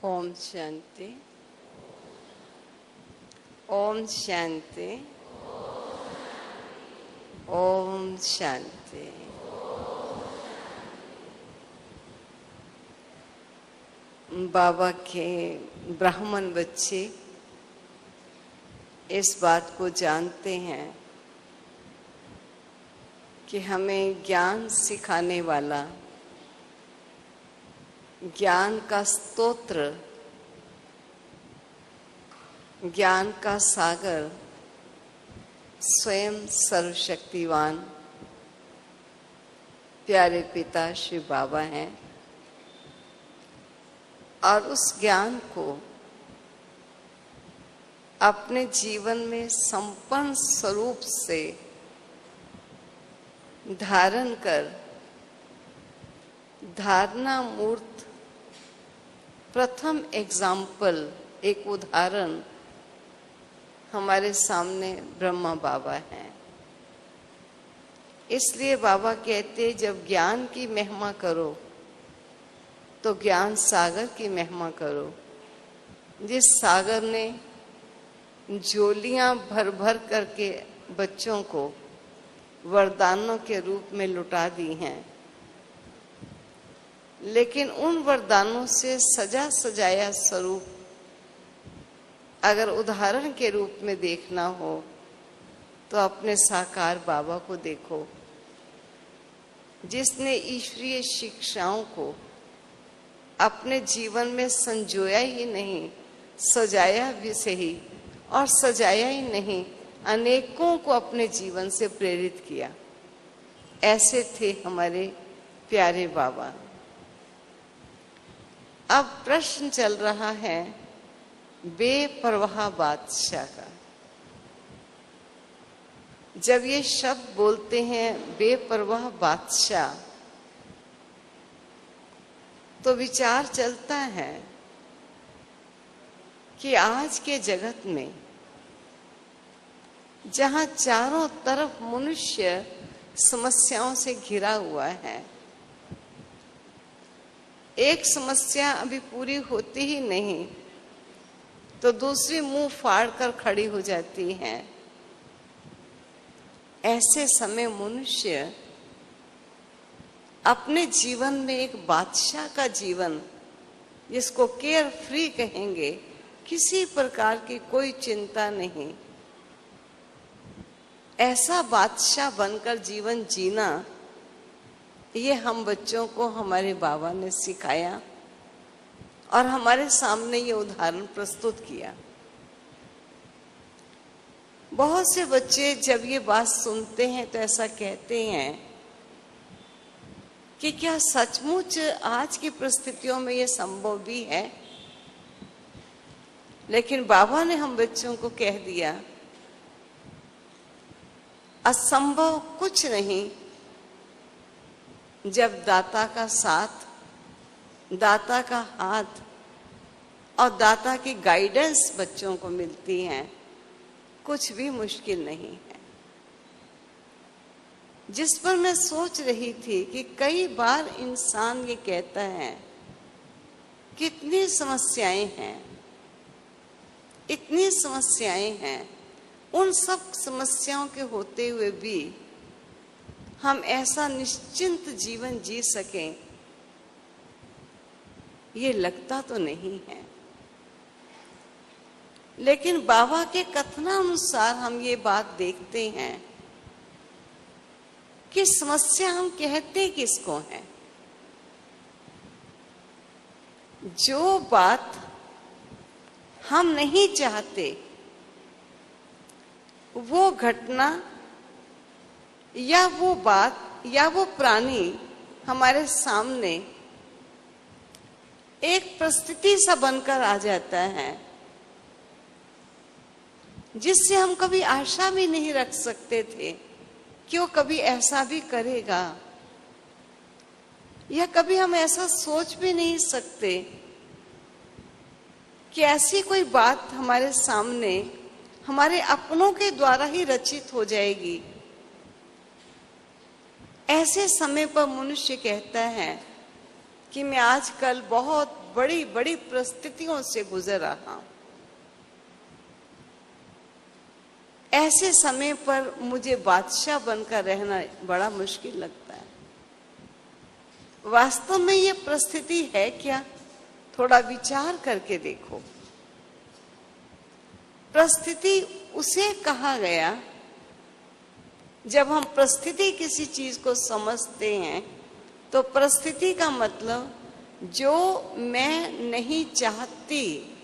ओम शांति। ओम शांति। ओम शांति। बाबा के ब्राह्मण बच्चे इस बात को जानते हैं कि हमें ज्ञान सिखाने वाला, ज्ञान का स्तोत्र, ज्ञान का सागर स्वयं सर्वशक्तिवान प्यारे पिता श्री बाबा हैं। और उस ज्ञान को अपने जीवन में संपन्न स्वरूप से धारण कर धारणा मूर्त प्रथम एग्जाम्पल, एक उदाहरण हमारे सामने ब्रह्मा बाबा हैं। इसलिए बाबा कहते, जब ज्ञान की महिमा करो तो ज्ञान सागर की महिमा करो। जिस सागर ने झोलियां भर भर करके बच्चों को वरदानों के रूप में लुटा दी हैं, लेकिन उन वरदानों से सजा सजाया स्वरूप अगर उदाहरण के रूप में देखना हो तो अपने साकार बाबा को देखो, जिसने ईश्वरीय शिक्षाओं को अपने जीवन में संजोया ही नहीं, सजाया भी सही, और सजाया ही नहीं, अनेकों को अपने जीवन से प्रेरित किया। ऐसे थे हमारे प्यारे बाबा। अब प्रश्न चल रहा है बेपरवाह बादशाह का। जब ये शब्द बोलते हैं बेपरवाह बादशाह, तो विचार चलता है कि आज के जगत में जहां चारों तरफ मनुष्य समस्याओं से घिरा हुआ है, एक समस्या अभी पूरी होती ही नहीं तो दूसरी मुंह फाड़ कर खड़ी हो जाती है। ऐसे समय मनुष्य अपने जीवन में एक बादशाह का जीवन, जिसको केयर फ्री कहेंगे, किसी प्रकार की कोई चिंता नहीं, ऐसा बादशाह बनकर जीवन जीना, ये हम बच्चों को हमारे बाबा ने सिखाया और हमारे सामने ये उदाहरण प्रस्तुत किया। बहुत से बच्चे जब ये बात सुनते हैं तो ऐसा कहते हैं कि क्या सचमुच आज की परिस्थितियों में ये संभव भी है? लेकिन बाबा ने हम बच्चों को कह दिया, असंभव कुछ नहीं जब दाता का साथ, दाता का हाथ और दाता की गाइडेंस बच्चों को मिलती है, कुछ भी मुश्किल नहीं है। जिस पर मैं सोच रही थी कि कई बार इंसान ये कहता है, कितनी समस्याएं हैं, इतनी समस्याएं हैं, उन सब समस्याओं के होते हुए भी हम ऐसा निश्चिंत जीवन जी सकें, ये लगता तो नहीं है। लेकिन बाबा के कथनानुसार हम ये बात देखते हैं कि समस्या हम कहते किसको हैं? जो बात हम नहीं चाहते, वो घटना या वो बात या वो प्राणी हमारे सामने एक परिस्थिति सा बनकर आ जाता है, जिससे हम कभी आशा भी नहीं रख सकते थे कि वो कभी ऐसा भी करेगा, या कभी हम ऐसा सोच भी नहीं सकते कि ऐसी कोई बात हमारे सामने हमारे अपनों के द्वारा ही रचित हो जाएगी। ऐसे समय पर मनुष्य कहता है कि मैं आजकल बहुत बड़ी बड़ी परिस्थितियों से गुजर रहा हूं। ऐसे समय पर मुझे बादशाह बनकर रहना बड़ा मुश्किल लगता है। वास्तव में ये परिस्थिति है क्या? थोड़ा विचार करके देखो। परिस्थिति उसे कहा गया, जब हम परिस्थिति किसी चीज को समझते हैं तो परिस्थिति का मतलब जो मैं नहीं चाहती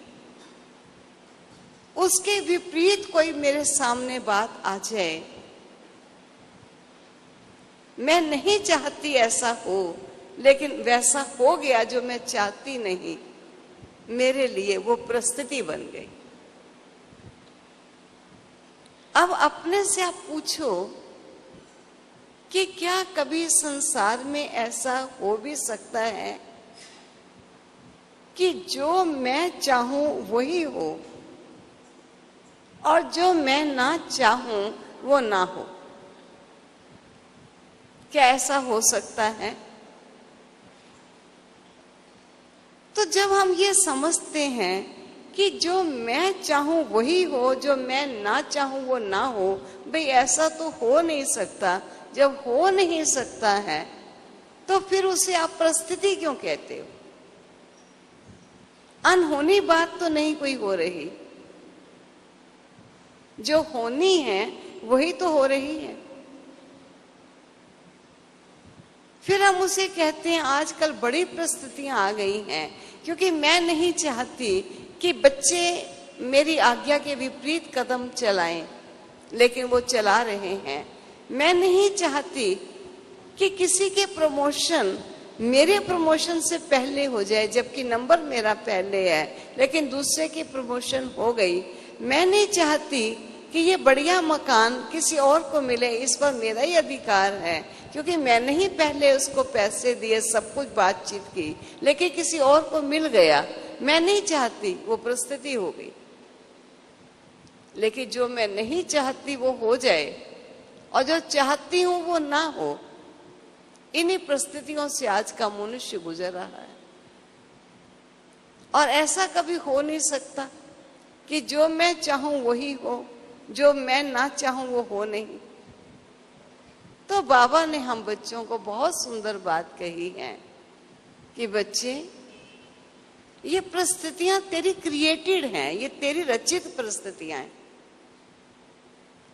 उसके विपरीत कोई मेरे सामने बात आ जाए। मैं नहीं चाहती ऐसा हो, लेकिन वैसा हो गया जो मैं चाहती नहीं, मेरे लिए वो परिस्थिति बन गई। अब अपने से आप पूछो कि क्या कभी संसार में ऐसा हो भी सकता है कि जो मैं चाहूं वही हो और जो मैं ना चाहूं वो ना हो? क्या ऐसा हो सकता है? तो जब हम ये समझते हैं कि जो मैं चाहूं वही हो, जो मैं ना चाहूं वो ना हो, भाई ऐसा तो हो नहीं सकता। जब हो नहीं सकता है तो फिर उसे आप परिस्थिति क्यों कहते हो? अनहोनी बात तो नहीं कोई हो रही, जो होनी है वही तो हो रही है। फिर हम उसे कहते हैं आजकल बड़ी परिस्थितियां आ गई हैं, क्योंकि मैं नहीं चाहती कि बच्चे मेरी आज्ञा के विपरीत कदम चलाएं, लेकिन वो चला रहे हैं। मैं नहीं चाहती कि किसी के प्रमोशन मेरे प्रमोशन से पहले हो जाए, जबकि नंबर मेरा पहले है, लेकिन दूसरे की प्रमोशन हो गई। मैं नहीं चाहती कि ये बढ़िया मकान किसी और को मिले, इस पर मेरा ही अधिकार है, क्योंकि मैंने ही पहले उसको पैसे दिए, सब कुछ बातचीत की, लेकिन किसी और को मिल गया। मैं नहीं चाहती, वो परिस्थिति हो गई। लेकिन जो मैं नहीं चाहती वो हो जाए और जो चाहती हूं वो ना हो, इन्हीं परिस्थितियों से आज का मनुष्य गुजर रहा है। और ऐसा कभी हो नहीं सकता कि जो मैं चाहूं वही हो, जो मैं ना चाहूं वो हो नहीं। तो बाबा ने हम बच्चों को बहुत सुंदर बात कही है कि बच्चे, ये परिस्थितियां तेरी क्रिएटेड हैं, ये तेरी रचित परिस्थितियां हैं,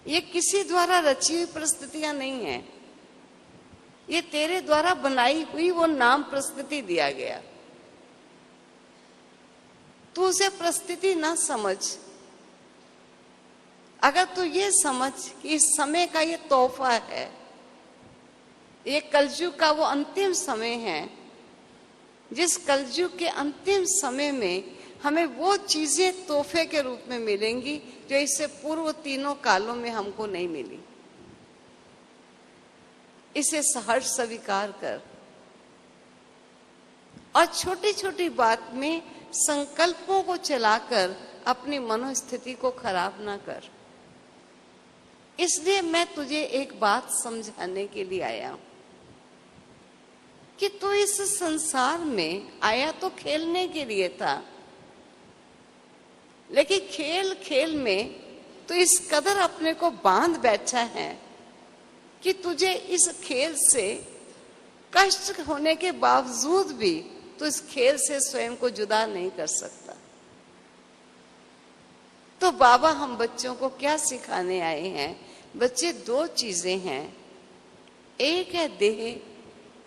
ये किसी द्वारा रची हुई परिस्थितियां नहीं हैं। ये तेरे द्वारा बनाई हुई वो नाम परिस्थिति दिया गया। तू उसे परिस्थिति ना समझ। अगर तू ये समझ कि इस समय का ये तोहफा है, ये कलयुग का वो अंतिम समय है, जिस कलयुग के अंतिम समय में हमें वो चीजें तोहफे के रूप में मिलेंगी जो इससे पूर्व तीनों कालों में हमको नहीं मिली। इसे सहर्ष स्वीकार कर और छोटी छोटी बात में संकल्पों को चलाकर अपनी मनोस्थिति को खराब ना कर। इसलिए मैं तुझे एक बात समझाने के लिए आया हूं कि तू इस संसार में आया तो खेलने के लिए था, लेकिन खेल खेल में तो इस कदर अपने को बांध बैठा है कि तुझे इस खेल से कष्ट होने के बावजूद भी तो इस खेल से स्वयं को जुदा नहीं कर सकता। तो बाबा हम बच्चों को क्या सिखाने आए हैं? बच्चे, दो चीजें हैं, एक है देह,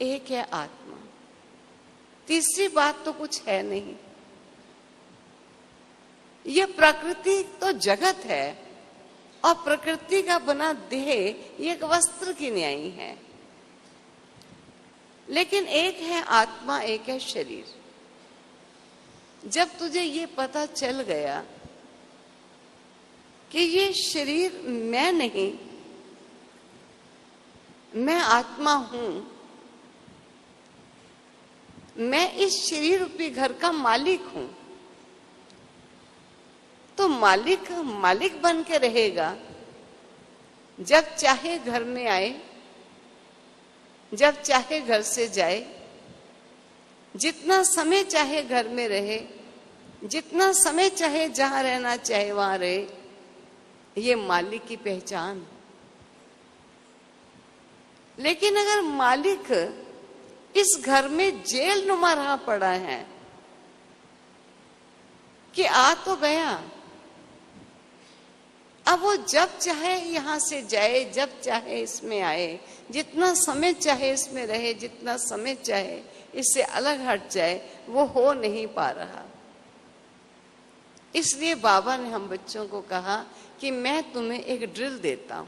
एक है आत्मा। तीसरी बात तो कुछ है नहीं। ये प्रकृति तो जगत है और प्रकृति का बना देह ये एक वस्त्र की न्यायी है, लेकिन एक है आत्मा, एक है शरीर। जब तुझे ये पता चल गया कि ये शरीर मैं नहीं, मैं आत्मा हूं, मैं इस शरीर रूपी घर का मालिक हूं, तो मालिक मालिक बन के रहेगा। जब चाहे घर में आए, जब चाहे घर से जाए, जितना समय चाहे घर में रहे, जितना समय चाहे जहां रहना चाहे वहां रहे, ये मालिक की पहचान। लेकिन अगर मालिक इस घर में जेल नुमा रहा पड़ा है कि आ तो गया, अब वो जब चाहे यहां से जाए, जब चाहे इसमें आए, जितना समय चाहे इसमें रहे, जितना समय चाहे इससे अलग हट जाए, वो हो नहीं पा रहा। इसलिए बाबा ने हम बच्चों को कहा कि मैं तुम्हें एक ड्रिल देता हूं।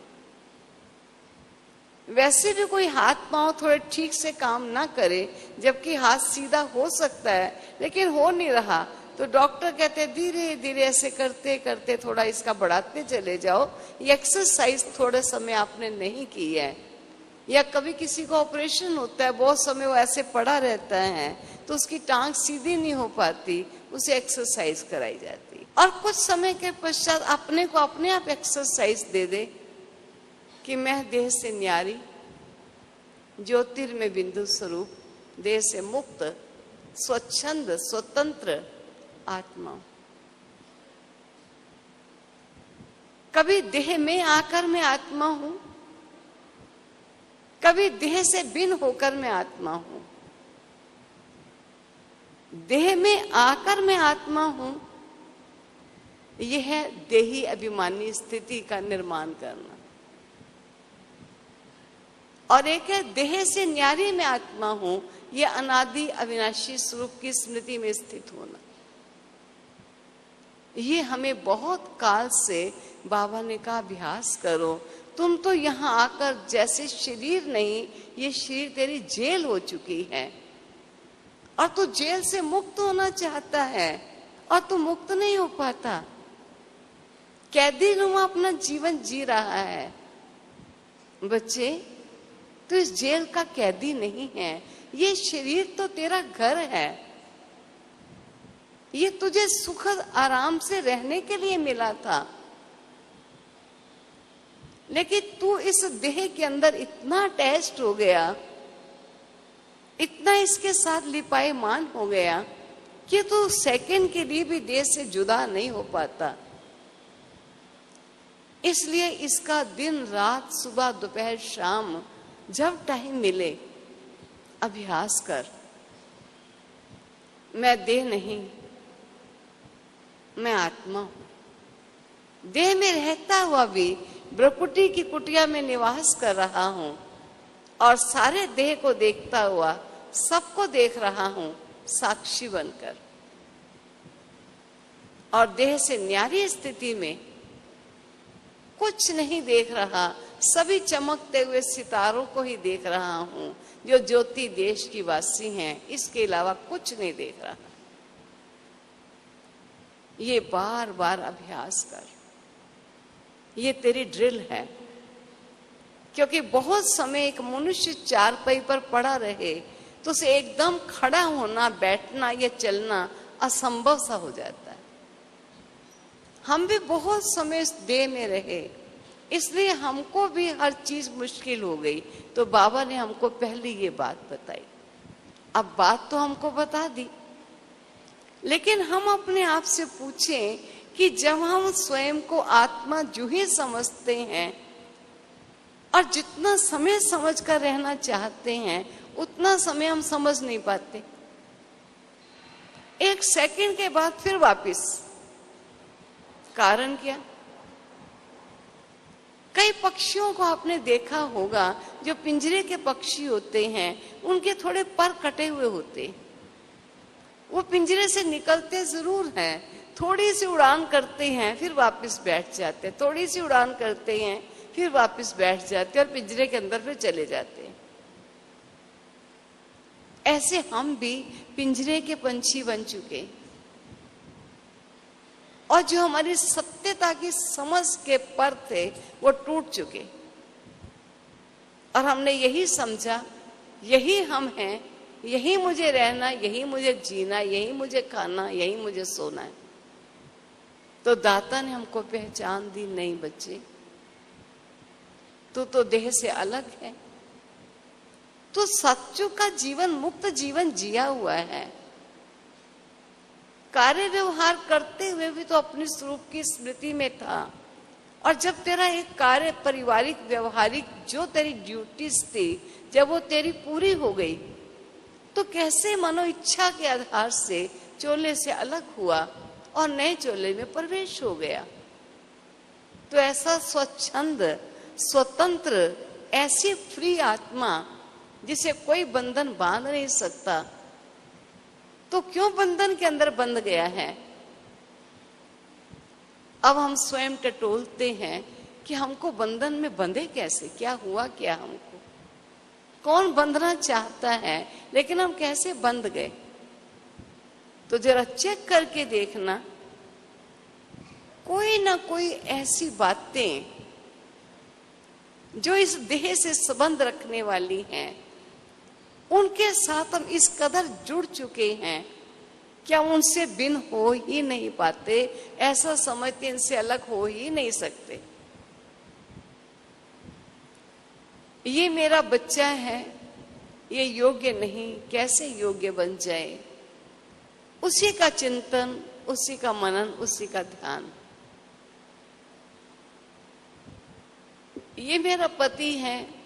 वैसे भी कोई हाथ पांव थोड़े ठीक से काम ना करे, जबकि हाथ सीधा हो सकता है लेकिन हो नहीं रहा, तो डॉक्टर कहते हैं धीरे धीरे ऐसे करते करते थोड़ा इसका बढ़ाते चले जाओ। ये एक्सरसाइज थोड़े समय आपने नहीं की है, या कभी किसी को ऑपरेशन होता है, बहुत समय वो ऐसे पड़ा रहता है तो उसकी टांग सीधी नहीं हो पाती, उसे एक्सरसाइज कराई जाती। और कुछ समय के पश्चात अपने को अपने आप एक्सरसाइज दे दे कि मैं देह से न्यारी, ज्योतिर्मय बिंदु स्वरूप, देह से मुक्त, स्वच्छंद स्वतंत्र आत्मा। कभी देह में आकर मैं आत्मा हूं, कभी देह से भिन्न होकर मैं आत्मा हूं। देह में आकर मैं आत्मा हूं, यह है देही अभिमानी स्थिति का निर्माण करना। और एक है देह से न्यारी में आत्मा हूं, यह अनादि अविनाशी स्वरूप की स्मृति में स्थित होना। ये हमें बहुत काल से बाबा ने कहा अभ्यास करो। तुम तो यहाँ आकर जैसे शरीर नहीं, ये शरीर तेरी जेल हो चुकी है और तू जेल से मुक्त होना चाहता है और तू मुक्त नहीं हो पाता, कैदी नुमा अपना जीवन जी रहा है। बच्चे, तू इस जेल का कैदी नहीं है, ये शरीर तो तेरा घर है, ये तुझे सुखद आराम से रहने के लिए मिला था। लेकिन तू इस देह के अंदर इतना अटैच्ड हो गया, इतना इसके साथ लिपायमान हो गया कि तू सेकंड के लिए भी देह से जुदा नहीं हो पाता। इसलिए इसका दिन रात, सुबह दोपहर शाम, जब टाइम मिले अभ्यास कर। मैं देह नहीं, मैं आत्मा हूं। देह में रहता हुआ भी ब्रह्मकुटी की कुटिया में निवास कर रहा हूं और सारे देह को देखता हुआ सबको देख रहा हूं साक्षी बनकर। और देह से न्यारी स्थिति में कुछ नहीं देख रहा, सभी चमकते हुए सितारों को ही देख रहा हूं जो ज्योति देश की वासी हैं, इसके अलावा कुछ नहीं देख रहा। ये बार बार अभ्यास कर, ये तेरी ड्रिल है। क्योंकि बहुत समय एक मनुष्य चारपाई पर पड़ा रहे तो उसे एकदम खड़ा होना, बैठना या चलना असंभव सा हो जाता है। हम भी बहुत समय इस देह में रहे, इसलिए हमको भी हर चीज मुश्किल हो गई। तो बाबा ने हमको पहले ये बात बताई। अब बात तो हमको बता दी, लेकिन हम अपने आप से पूछें कि जब हम स्वयं को आत्मा जो ही समझते हैं और जितना समय समझ कर रहना चाहते हैं, उतना समय हम समझ नहीं पाते। एक सेकंड के बाद फिर वापस। कारण क्या? कई पक्षियों को आपने देखा होगा, जो पिंजरे के पक्षी होते हैं, उनके थोड़े पर कटे हुए होते, वो पिंजरे से निकलते जरूर हैं, थोड़ी सी उड़ान करते हैं, फिर वापस बैठ जाते हैं, थोड़ी सी उड़ान करते हैं, फिर वापस बैठ जाते हैं और पिंजरे के अंदर फिर चले जाते हैं। ऐसे हम भी पिंजरे के पंछी बन चुके, और जो हमारी सत्यता की समझ के पर थे वो टूट चुके, और हमने यही समझा यही हम हैं, यही मुझे रहना, यही मुझे जीना, यही मुझे खाना, यही मुझे सोना है। तो दाता ने हमको पहचान दी, नहीं बच्चे, तू तो देह से अलग है, तो सच्चों का जीवन मुक्त जीवन जिया हुआ है। कार्य व्यवहार करते हुए भी तो अपने स्वरूप की स्मृति में था। और जब तेरा एक कार्य पारिवारिक व्यवहारिक जो तेरी ड्यूटीज थी, जब वो तेरी पूरी हो गई, तो कैसे मनो इच्छा के आधार से चोले से अलग हुआ और नए चोले में प्रवेश हो गया। तो ऐसा स्वच्छंद स्वतंत्र, ऐसी फ्री आत्मा जिसे कोई बंधन बांध नहीं सकता, तो क्यों बंधन के अंदर बंध गया है? अब हम स्वयं टटोलते हैं कि हमको बंधन में बंधे कैसे, क्या हुआ क्या हमको, कौन बंधना चाहता है, लेकिन हम कैसे बंध गए। तो जरा चेक करके देखना, कोई ना कोई ऐसी बातें जो इस देह से संबंध रखने वाली हैं, उनके साथ हम इस कदर जुड़ चुके हैं कि हम उनसे बिन हो ही नहीं पाते, ऐसा समझते इनसे अलग हो ही नहीं सकते। ये मेरा बच्चा है, ये योग्य नहीं, कैसे योग्य बन जाए, उसी का चिंतन, उसी का मनन, उसी का ध्यान। ये मेरा पति है,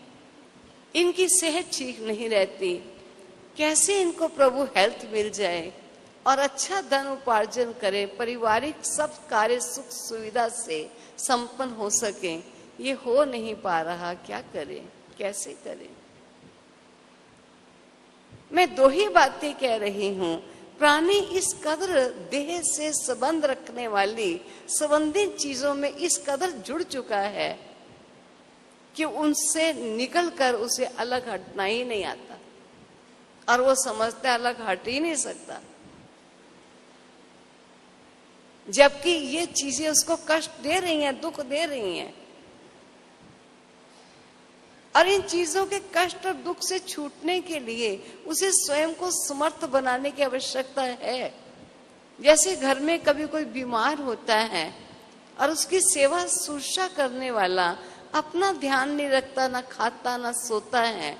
इनकी सेहत ठीक नहीं रहती, कैसे इनको प्रभु हेल्थ मिल जाए और अच्छा धन उपार्जन करे, पारिवारिक सब कार्य सुख सुविधा से संपन्न हो सके, ये हो नहीं पा रहा, क्या करें, कैसे करें। मैं दो ही बातें कह रही हूं। प्राणी इस कदर देह से संबंध रखने वाली संबंधित चीजों में इस कदर जुड़ चुका है कि उनसे निकलकर उसे अलग हटना ही नहीं आता, और वो समझता अलग हट ही नहीं सकता, जबकि ये चीजें उसको कष्ट दे रही हैं, दुख दे रही हैं। और इन चीजों के कष्ट और दुख से छूटने के लिए उसे स्वयं को समर्थ बनाने की आवश्यकता है। जैसे घर में कभी कोई बीमार होता है और उसकी सेवा शुश्रूषा करने वाला अपना ध्यान नहीं रखता, ना खाता ना सोता है,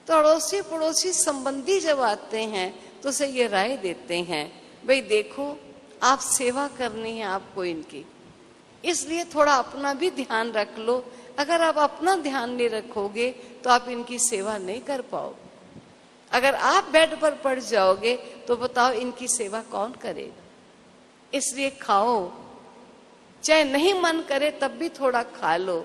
तो अड़ोसी पड़ोसी संबंधी जब आते हैं तो उसे ये राय देते हैं, भाई देखो आप सेवा करनी है आपको इनकी, इसलिए थोड़ा अपना भी ध्यान रख लो। अगर आप अपना ध्यान नहीं रखोगे तो आप इनकी सेवा नहीं कर पाओगे। अगर आप बेड पर पड़ जाओगे तो बताओ इनकी सेवा कौन करेगा। इसलिए खाओ, चाहे नहीं मन करे तब भी थोड़ा खा लो,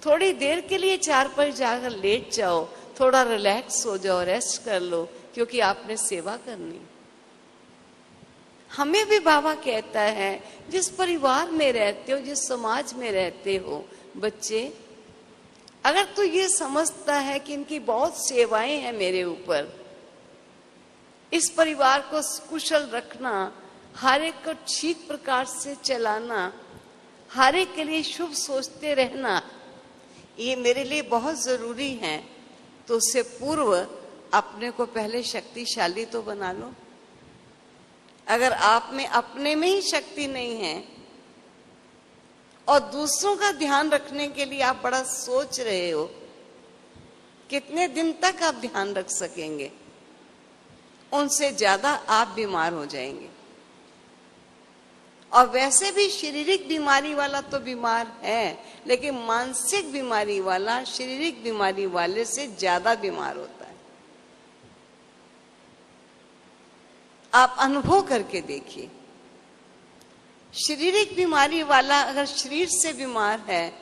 थोड़ी देर के लिए चार पर जाकर लेट जाओ, थोड़ा रिलैक्स हो जाओ, रेस्ट कर लो, क्योंकि आपने सेवा करनी। हमें भी बाबा कहता है, जिस परिवार में रहते हो, जिस समाज में रहते हो, बच्चे अगर तू ये समझता है कि इनकी बहुत सेवाएं हैं मेरे ऊपर, इस परिवार को कुशल रखना, हर एक को ठीक प्रकार से चलाना, हर एक के लिए शुभ सोचते रहना, ये मेरे लिए बहुत जरूरी है, तो उससे पूर्व अपने को पहले शक्तिशाली तो बना लो। अगर आप में अपने में ही शक्ति नहीं है और दूसरों का ध्यान रखने के लिए आप बड़ा सोच रहे हो, कितने दिन तक आप ध्यान रख सकेंगे? उनसे ज्यादा आप बीमार हो जाएंगे। और वैसे भी शारीरिक बीमारी वाला तो बीमार है, लेकिन मानसिक बीमारी वाला शारीरिक बीमारी वाले से ज्यादा बीमार होता है। आप अनुभव करके देखिए, शारीरिक बीमारी वाला अगर शरीर से बीमार है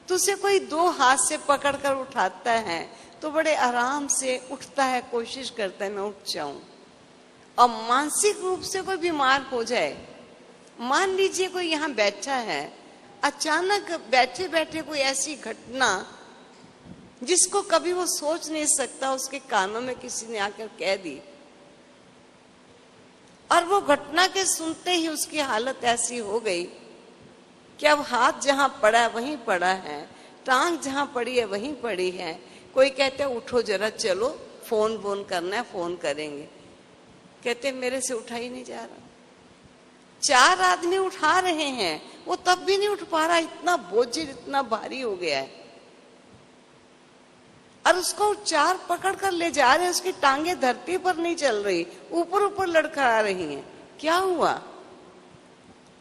तो उसे कोई दो हाथ से पकड़कर उठाता है तो बड़े आराम से उठता है, कोशिश करता है मैं उठ जाऊं। और मानसिक रूप से कोई बीमार हो जाए, मान लीजिए कोई यहाँ बैठा है, अचानक बैठे बैठे कोई ऐसी घटना जिसको कभी वो सोच नहीं सकता, उसके कानों में किसी ने आकर कह दी, और वो घटना के सुनते ही उसकी हालत ऐसी हो गई कि अब हाथ जहां पड़ा है वहीं पड़ा है, टांग जहां पड़ी है वहीं पड़ी है। कोई कहते है उठो जरा, चलो फोन बोन करना है, फोन करेंगे। कहते मेरे से उठा ही नहीं जा रहा। 4 आदमी उठा रहे हैं, वो तब भी नहीं उठ पा रहा, इतना बोझिल, इतना भारी हो गया है। और उसको चार पकड़ कर ले जा रहे, उसकी टांगे धरती पर नहीं चल रही, ऊपर ऊपर लड़खड़ा रही हैं। क्या हुआ?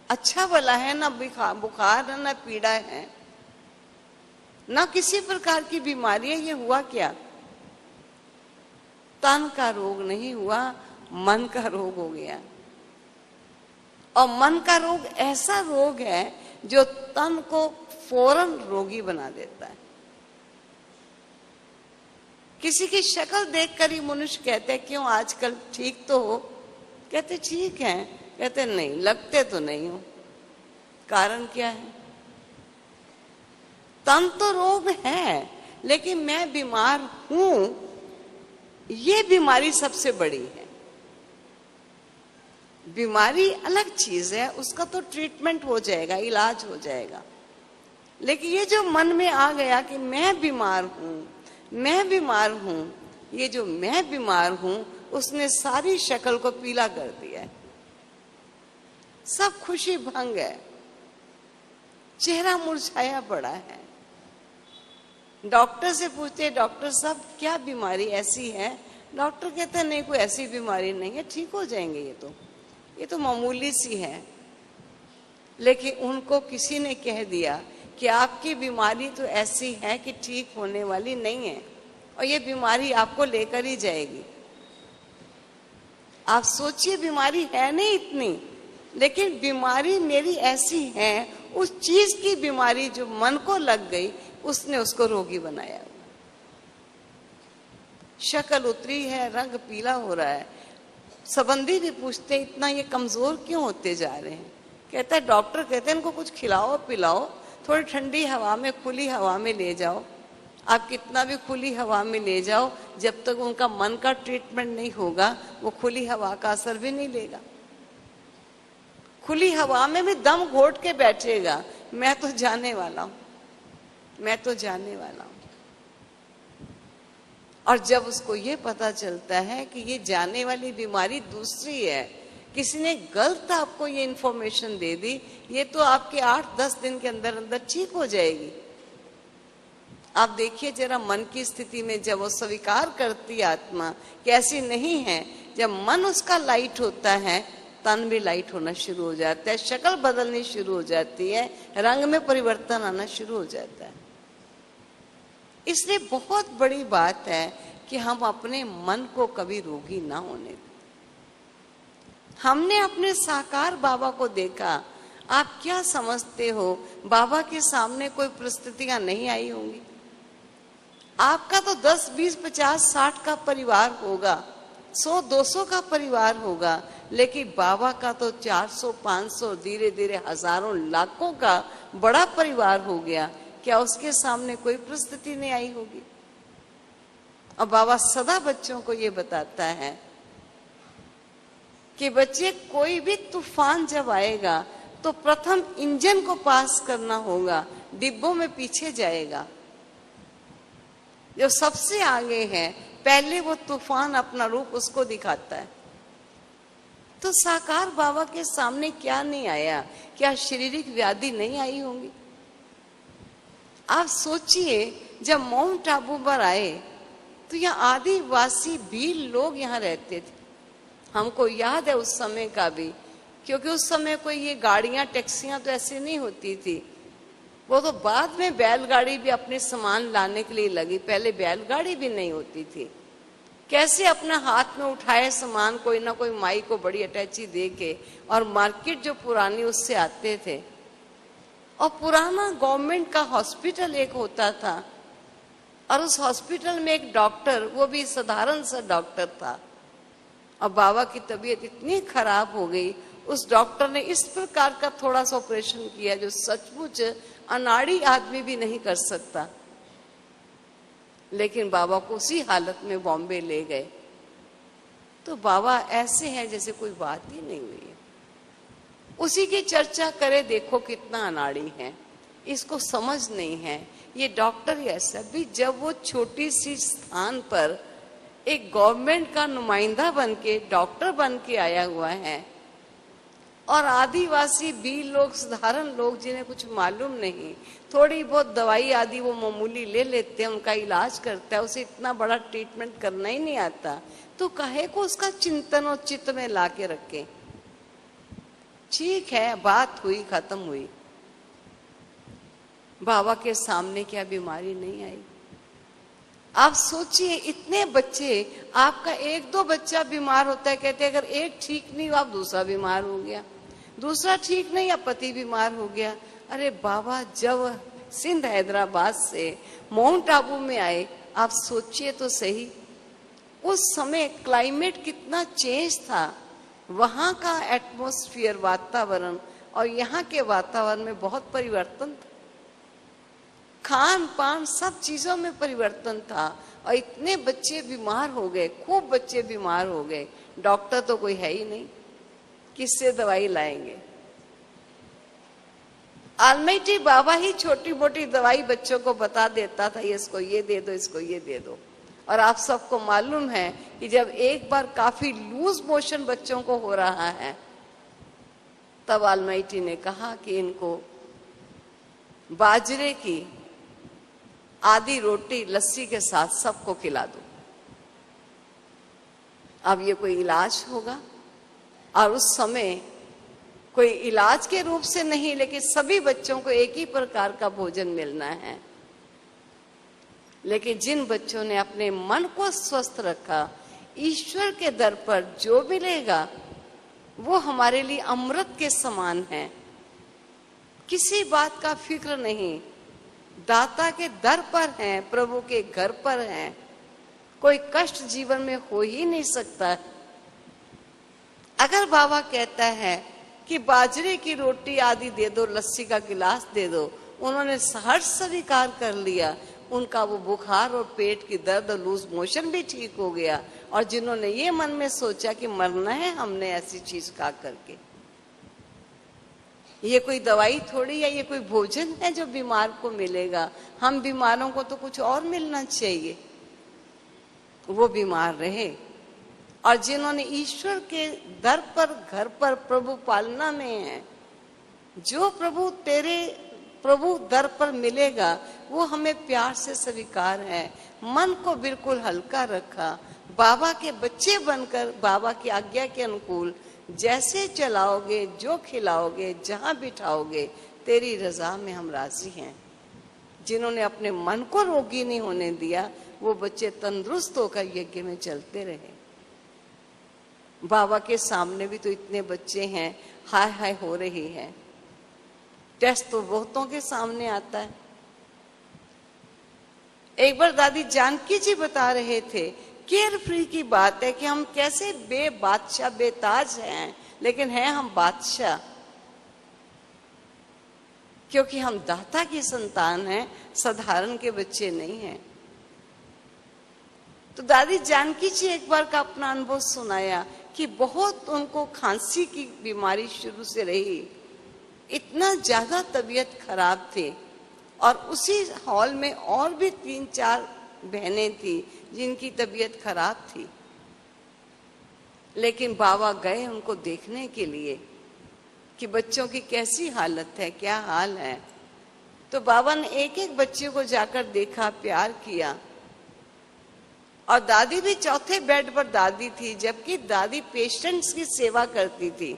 अच्छा भला है, ना बुखार है, ना पीड़ा है, ना किसी प्रकार की बीमारी है। ये हुआ क्या? तन का रोग नहीं हुआ, मन का रोग हो गया। और मन का रोग ऐसा रोग है जो तन को फौरन रोगी बना देता है। किसी की शक्ल देखकर ही मनुष्य कहते हैं क्यों आजकल ठीक तो हो? कहते ठीक है। कहते नहीं, लगते तो नहीं हो। कारण क्या है? तन तो रोग है, लेकिन मैं बीमार हूं, ये बीमारी सबसे बड़ी है। बीमारी अलग चीज है, उसका तो ट्रीटमेंट हो जाएगा, इलाज हो जाएगा। लेकिन ये जो मन में आ गया कि मैं बीमार हूं, मैं बीमार हूं, ये जो मैं बीमार हूं, उसने सारी शक्ल को पीला कर दिया है। सब खुशी भंग है, चेहरा मुरझाया पड़ा है। डॉक्टर से पूछते, डॉक्टर साहब क्या बीमारी ऐसी है? डॉक्टर कहते हैं नहीं, कोई ऐसी बीमारी नहीं है, ठीक हो जाएंगे, ये तो मामूली सी है। लेकिन उनको किसी ने कह दिया कि आपकी बीमारी तो ऐसी है कि ठीक होने वाली नहीं है, और ये बीमारी आपको लेकर ही जाएगी। आप सोचिए, बीमारी है नहीं इतनी, लेकिन बीमारी मेरी ऐसी है, उस चीज की बीमारी जो मन को लग गई, उसने उसको रोगी बनाया। शक्ल उतरी है, रंग पीला हो रहा है। संबंधी भी पूछते इतना ये कमजोर क्यों होते जा रहे हैं? कहता है डॉक्टर कहते हैं इनको कुछ खिलाओ पिलाओ, थोड़ी ठंडी हवा में, खुली हवा में ले जाओ। आप कितना भी खुली हवा में ले जाओ, जब तक उनका मन का ट्रीटमेंट नहीं होगा, वो खुली हवा का असर भी नहीं लेगा। खुली हवा में भी दम घोट के बैठेगा, मैं तो जाने वाला हूं, मैं तो जाने वाला हूं। और जब उसको ये पता चलता है कि ये जाने वाली बीमारी दूसरी है, किसी ने गलत आपको ये इंफॉर्मेशन दे दी, ये तो आपके 8-10 दिन के अंदर अंदर ठीक हो जाएगी। आप देखिए जरा मन की स्थिति में, जब वो स्वीकार करती आत्मा कि ऐसी नहीं है, जब मन उसका लाइट होता है, तन भी लाइट होना शुरू हो जाता है, शक्ल बदलनी शुरू हो जाती है, रंग में परिवर्तन आना शुरू हो जाता है। इसलिए बहुत बड़ी बात है कि हम अपने मन को कभी रोगी ना होने दें। हमने अपने साकार बाबा को देखा। आप क्या समझते हो, बाबा के सामने कोई परिस्थितियां नहीं आई होंगी? आपका तो 10, 20, 50, 60 का परिवार होगा, 100, 200 का परिवार होगा, लेकिन बाबा का तो 400, 500, धीरे धीरे हजारों, लाखों का बड़ा परिवार हो गया। क्या उसके सामने कोई परिस्थिति नहीं आई होगी? और बाबा सदा बच्चों को ये बताता है कि बच्चे, कोई भी तूफान जब आएगा तो प्रथम इंजन को पास करना होगा, डिब्बों में पीछे जाएगा। जो सबसे आगे है, पहले वो तूफान अपना रूप उसको दिखाता है। तो साकार बाबा के सामने क्या नहीं आया? क्या शारीरिक व्याधि नहीं आई होंगी? आप सोचिए, जब माउंट आबू पर आए तो यहाँ आदिवासी भील लोग यहाँ रहते थे। हमको याद है उस समय का भी, क्योंकि उस समय कोई ये गाड़ियां, टैक्सियां तो ऐसे नहीं होती थी। वो तो बाद में बैलगाड़ी भी अपने सामान लाने के लिए लगी, पहले बैलगाड़ी भी नहीं होती थी। कैसे अपना हाथ में उठाए सामान, कोई ना कोई माई को बड़ी अटैची दे के, और मार्केट जो पुरानी उससे आते थे। और पुराना गवर्नमेंट का हॉस्पिटल एक होता था, और उस हॉस्पिटल में एक डॉक्टर, वो भी साधारण सा डॉक्टर था। और बाबा की तबीयत इतनी खराब हो गई, उस डॉक्टर ने इस प्रकार का थोड़ा सा ऑपरेशन किया जो सचमुच अनाड़ी आदमी भी नहीं कर सकता। लेकिन बाबा को उसी हालत में बॉम्बे ले गए। तो बाबा ऐसे हैं जैसे कोई बात ही नहीं हुई है। उसी की चर्चा करे, देखो कितना अनाड़ी है, इसको समझ नहीं है। ये डॉक्टर ऐसा भी, जब वो छोटी सी स्थान पर एक गवर्नमेंट का नुमाइंदा बन के, डॉक्टर बन के आया हुआ है, और आदिवासी भी लोग, साधारण लोग जिन्हें कुछ मालूम नहीं, थोड़ी बहुत दवाई आदि वो मामूली ले लेते हैं, उनका इलाज करता है, उसे इतना बड़ा ट्रीटमेंट करना ही नहीं आता, तो काहे को उसका चिंतन और चित्त में ला के रखें। ठीक है, बात हुई, खत्म हुई। बाबा के सामने क्या बीमारी नहीं आई। आप सोचिए, इतने बच्चे, आपका एक दो बच्चा बीमार होता है, कहते हैं अगर एक ठीक नहीं हुआ, आप दूसरा बीमार हो गया, दूसरा ठीक नहीं, या पति बीमार हो गया। अरे बाबा जब सिंध हैदराबाद से माउंट आबू में आए, आप सोचिए तो सही, उस समय क्लाइमेट कितना चेंज था, वहां का एटमॉस्फेयर, वातावरण और यहाँ के वातावरण में बहुत परिवर्तन था, खान पान सब चीजों में परिवर्तन था, और इतने बच्चे बीमार हो गए, खूब बच्चे बीमार हो गए। डॉक्टर तो कोई है ही नहीं, किससे दवाई लाएंगे। ऑलमाइटी बाबा ही छोटी मोटी दवाई बच्चों को बता देता था, इसको ये दे दो, इसको ये दे दो। और आप सबको मालूम है कि जब एक बार काफी लूज मोशन बच्चों को हो रहा है, तब ऑलमाइटी ने कहा कि इनको बाजरे की आधी रोटी लस्सी के साथ सबको खिला दो। अब ये कोई इलाज होगा, और उस समय कोई इलाज के रूप से नहीं, लेकिन सभी बच्चों को एक ही प्रकार का भोजन मिलना है। लेकिन जिन बच्चों ने अपने मन को स्वस्थ रखा, ईश्वर के दर पर जो मिलेगा वो हमारे लिए अमृत के समान है, किसी बात का फिक्र नहीं, दाता के दर पर हैं, प्रभु के घर पर हैं, कोई कष्ट जीवन में हो ही नहीं सकता। अगर बाबा कहता है कि बाजरे की रोटी आदि दे दो, लस्सी का गिलास दे दो, उन्होंने हर्ष स्वीकार कर लिया, उनका वो बुखार और पेट की दर्द और लूज मोशन भी ठीक हो गया। और जिन्होंने ये मन में सोचा कि मरना है हमने ऐसी चीज खा करके, ये कोई दवाई थोड़ी है, ये कोई भोजन है जो बीमार को मिलेगा। हम बीमारों को तो कुछ और मिलना चाहिए, वो बीमार रहे। और जिन्होंने ईश्वर के दर पर, घर पर, प्रभु पालना में है, जो प्रभु दर पर मिलेगा वो हमें प्यार से स्वीकार है। मन को बिल्कुल हल्का रखा, बाबा के बच्चे बनकर बाबा की आज्ञा के अनुकूल जैसे चलाओगे, जो खिलाओगे, जहां बिठाओगे, तेरी रजा में हम राजी हैं। जिन्होंने अपने मन को रोगी नहीं होने दिया, वो बच्चे तंदुरुस्त होकर यज्ञ में चलते रहे। बाबा के सामने भी तो इतने बच्चे हैं, हाय हाय हो रही है। टेस्ट तो बहुतों के सामने आता है। एक बार दादी जानकी जी बता रहे थे, केयर फ्री की बात है कि हम कैसे बादशाह बेताज हैं, लेकिन हैं हम बादशाह, क्योंकि हम दाता की संतान हैं, साधारण के बच्चे नहीं हैं। तो दादी जानकी जी एक बार का अपना अनुभव सुनाया कि बहुत उनको खांसी की बीमारी शुरू से रही, इतना ज्यादा तबीयत खराब थी। और उसी हॉल में और भी 3-4 बहनें थी जिनकी तबीयत खराब थी, लेकिन बाबा गए उनको देखने के लिए कि बच्चों की कैसी हालत है, क्या हाल है। तो बाबा ने एक एक बच्चे को जाकर देखा, प्यार किया। और दादी भी चौथे बेड पर दादी थी, जबकि दादी पेशेंट्स की सेवा करती थी,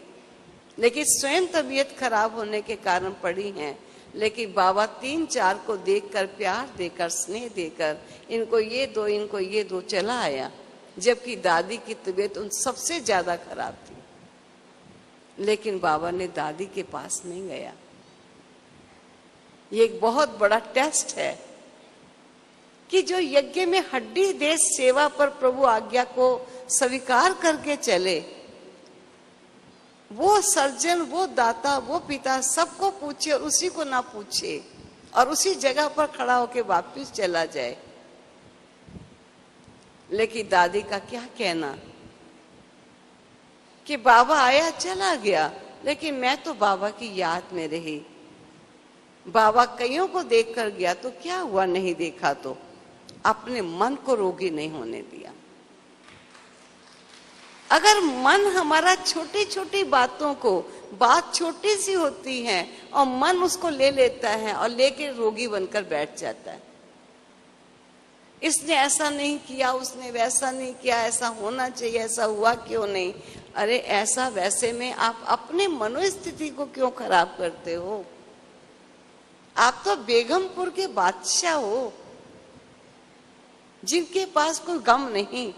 लेकिन स्वयं तबीयत खराब होने के कारण पड़ी हैं। लेकिन बाबा 3-4 को देखकर, प्यार देकर, स्नेह देकर, इनको ये दो, इनको ये दो, चला आया, जबकि दादी की तबीयत उन सबसे ज्यादा खराब थी। लेकिन बाबा ने दादी के पास नहीं गया। ये एक बहुत बड़ा टेस्ट है कि जो यज्ञ में हड्डी देश सेवा पर प्रभु आज्ञा को स्वीकार करके चले, वो सर्जन, वो दाता, वो पिता सबको पूछे और उसी को ना पूछे और उसी जगह पर खड़ा होके वापस चला जाए। लेकिन दादी का क्या कहना कि बाबा आया चला गया, लेकिन मैं तो बाबा की याद में रही। बाबा कईयों को देखकर गया तो क्या हुआ, नहीं देखा तो अपने मन को रोगी नहीं होने दिया। अगर मन हमारा छोटी छोटी बातों को, बात छोटी सी होती है और मन उसको ले लेता है और लेके रोगी बनकर बैठ जाता है, इसने ऐसा नहीं किया, उसने वैसा नहीं किया, ऐसा होना चाहिए, ऐसा हुआ क्यों नहीं। अरे ऐसा वैसे में आप अपने मनोस्थिति को क्यों खराब करते हो? आप तो बेगमपुर के बादशाह हो, जिनके पास कोई गम नहीं।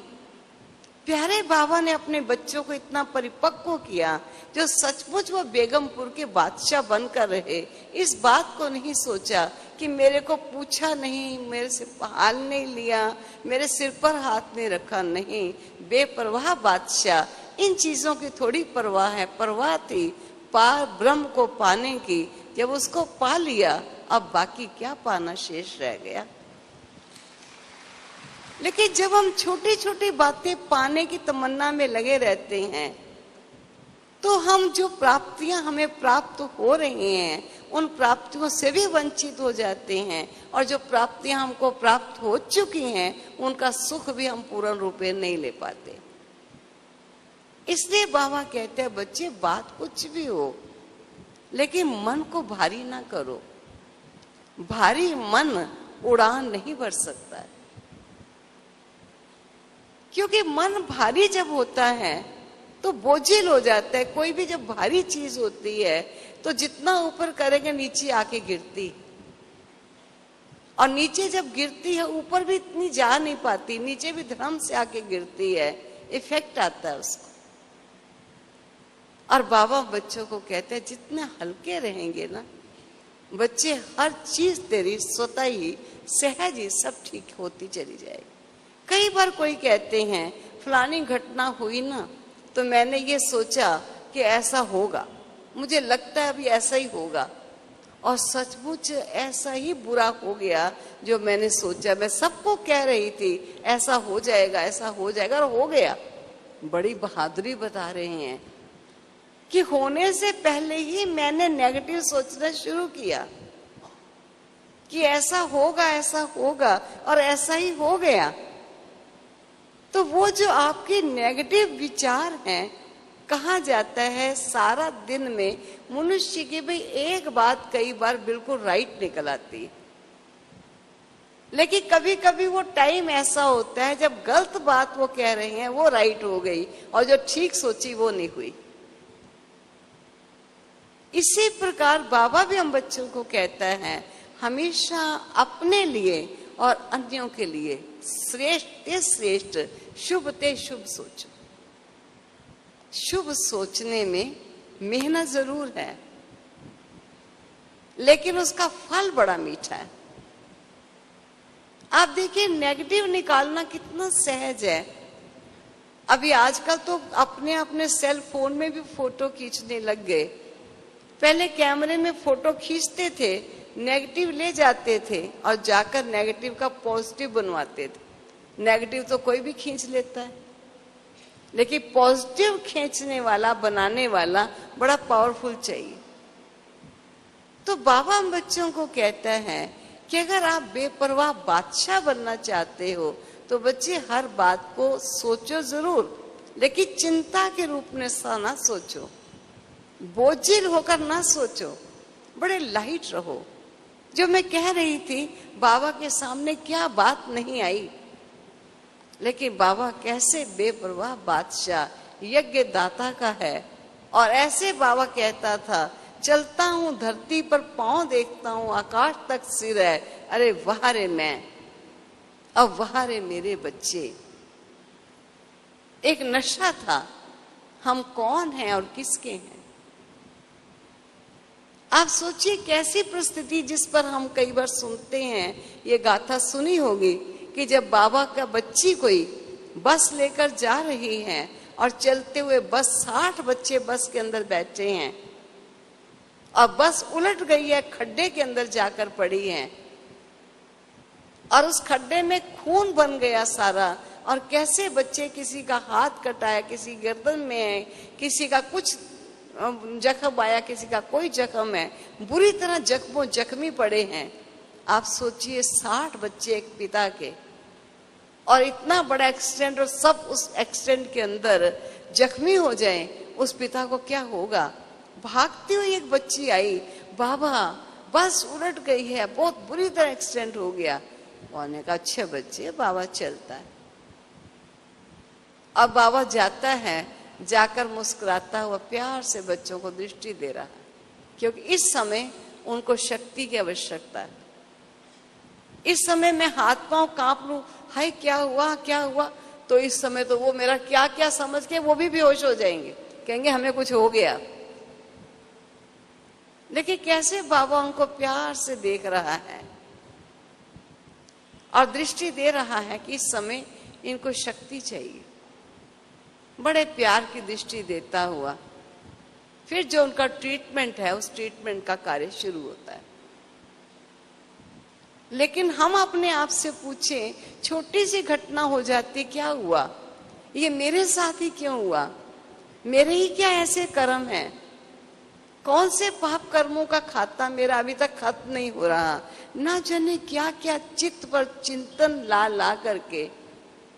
प्यारे बाबा ने अपने बच्चों को इतना परिपक्व किया, जो सचमुच वो बेगमपुर के बादशाह बनकर रहे। इस बात को नहीं सोचा कि मेरे को पूछा नहीं, मेरे से हाल नहीं लिया, मेरे सिर पर हाथ नहीं रखा, नहीं। बेपरवाह बादशाह, इन चीजों की थोड़ी परवाह है। परवाह थी पार ब्रह्म को पाने की। जब उसको पा लिया, अब बाकी क्या पाना शेष रह गया। लेकिन जब हम छोटी छोटी बातें पाने की तमन्ना में लगे रहते हैं, तो हम जो प्राप्तियां हमें प्राप्त हो रही हैं, उन प्राप्तियों से भी वंचित हो जाते हैं। और जो प्राप्तियां हमको प्राप्त हो चुकी हैं, उनका सुख भी हम पूर्ण रूप में नहीं ले पाते। इसलिए बाबा कहते हैं, बच्चे बात कुछ भी हो, लेकिन मन को भारी ना करो। भारी मन उड़ान नहीं भर सकता है, क्योंकि मन भारी जब होता है तो बोझिल हो जाता है। कोई भी जब भारी चीज होती है तो जितना ऊपर करेंगे नीचे आके गिरती, और नीचे जब गिरती है ऊपर भी इतनी जा नहीं पाती, नीचे भी धर्म से आके गिरती है, इफेक्ट आता है उसको। और बाबा बच्चों को कहते हैं, जितने हल्के रहेंगे ना बच्चे, हर चीज तेरी स्वतः ही सहज ही सब ठीक होती चली जाएगी। कई बार कोई कहते हैं, फलानी घटना हुई ना तो मैंने ये सोचा कि ऐसा होगा, मुझे लगता है अभी ऐसा ही होगा, और सचमुच ऐसा ही बुरा हो गया जो मैंने सोचा। मैं सबको कह रही थी ऐसा हो जाएगा, ऐसा हो जाएगा, और हो गया। बड़ी बहादुरी बता रहे हैं कि होने से पहले ही मैंने नेगेटिव सोचना शुरू किया कि ऐसा होगा, ऐसा होगा, और ऐसा ही हो गया। तो वो जो आपके नेगेटिव विचार हैं, कहा जाता है सारा दिन में मनुष्य की भाई एक बात कई बार बिल्कुल राइट निकल आती है, लेकिन कभी कभी वो टाइम ऐसा होता है जब गलत बात वो कह रहे हैं वो राइट हो गई, और जो ठीक सोची वो नहीं हुई। इसी प्रकार बाबा भी हम बच्चों को कहता है, हमेशा अपने लिए और अन्यों के लिए श्रेष्ठ ते श्रेष्ठ, शुभ ते शुभ सोचो। शुभ सोचने में मेहनत जरूर है, लेकिन उसका फल बड़ा मीठा है। आप देखिए, नेगेटिव निकालना कितना सहज है। अभी आजकल तो अपने अपने सेल फोन में भी फोटो खींचने लग गए। पहले कैमरे में फोटो खींचते थे, नेगेटिव ले जाते थे और जाकर नेगेटिव का पॉजिटिव बनवाते थे। नेगेटिव तो कोई भी खींच लेता है, लेकिन पॉजिटिव खींचने वाला, बनाने वाला बड़ा पावरफुल चाहिए। तो बाबा हम बच्चों को कहता है कि अगर आप बेपरवाह बादशाह बनना चाहते हो तो बच्चे हर बात को सोचो जरूर, लेकिन चिंता के रूप में सा ना सोचो, बोझिल होकर ना सोचो, बड़े लाइट रहो। जो मैं कह रही थी, बाबा के सामने क्या बात नहीं आई, लेकिन बाबा कैसे बेपरवाह बादशाह, यज्ञ दाता का है। और ऐसे बाबा कहता था, चलता हूं धरती पर पांव देखता हूं, आकाश तक सिर है, अरे वाह रे मैं, अब वाह रे मेरे बच्चे। एक नशा था, हम कौन हैं और किसके हैं। आप सोचिए कैसी परिस्थिति जिस पर हम कई बार सुनते हैं, ये गाथा सुनी होगी कि जब बाबा का बच्ची कोई बस लेकर जा रही है और चलते हुए बस 60 बच्चे बस के अंदर बैठे हैं और बस उलट गई है, खड्डे के अंदर जाकर पड़ी है और उस खड्डे में खून बन गया सारा। और कैसे बच्चे, किसी का हाथ कटा है, किसी गर्दन में है, किसी का कुछ जख्म आया, किसी का कोई जख्म है, बुरी तरह जख्मी पड़े हैं। आप सोचिए 60 बच्चे एक पिता के, और इतना बड़ा एक्सीडेंट, और सब उस एक्सीडेंट के अंदर जख्मी हो जाए, उस पिता को क्या होगा। भागती हुई एक बच्ची आई, बाबा बस उलट गई है, बहुत बुरी तरह एक्सीडेंट हो गया। उन्होंने कहा अच्छे बच्चे, बाबा चलता है। अब बाबा जाता है, जाकर मुस्कुराता हुआ प्यार से बच्चों को दृष्टि दे रहा है, क्योंकि इस समय उनको शक्ति की आवश्यकता है। इस समय मैं हाथ पांव कांप लूं, हाय क्या हुआ क्या हुआ, तो इस समय तो वो मेरा क्या क्या समझ के वो भी बेहोश हो जाएंगे, कहेंगे हमें कुछ हो गया। लेकिन कैसे बाबा उनको प्यार से देख रहा है और दृष्टि दे रहा है कि इस समय इनको शक्ति चाहिए। बड़े प्यार की दृष्टि देता हुआ फिर जो उनका ट्रीटमेंट है, उस ट्रीटमेंट का कार्य शुरू होता है। लेकिन हम अपने आप से पूछें, छोटी सी घटना हो जाती, क्या हुआ, ये मेरे साथ ही क्यों हुआ, मेरे ही क्या ऐसे कर्म हैं, कौन से पाप कर्मों का खाता मेरा अभी तक खत्म नहीं हो रहा। ना जाने क्या क्या चित्त पर चिंतन ला ला करके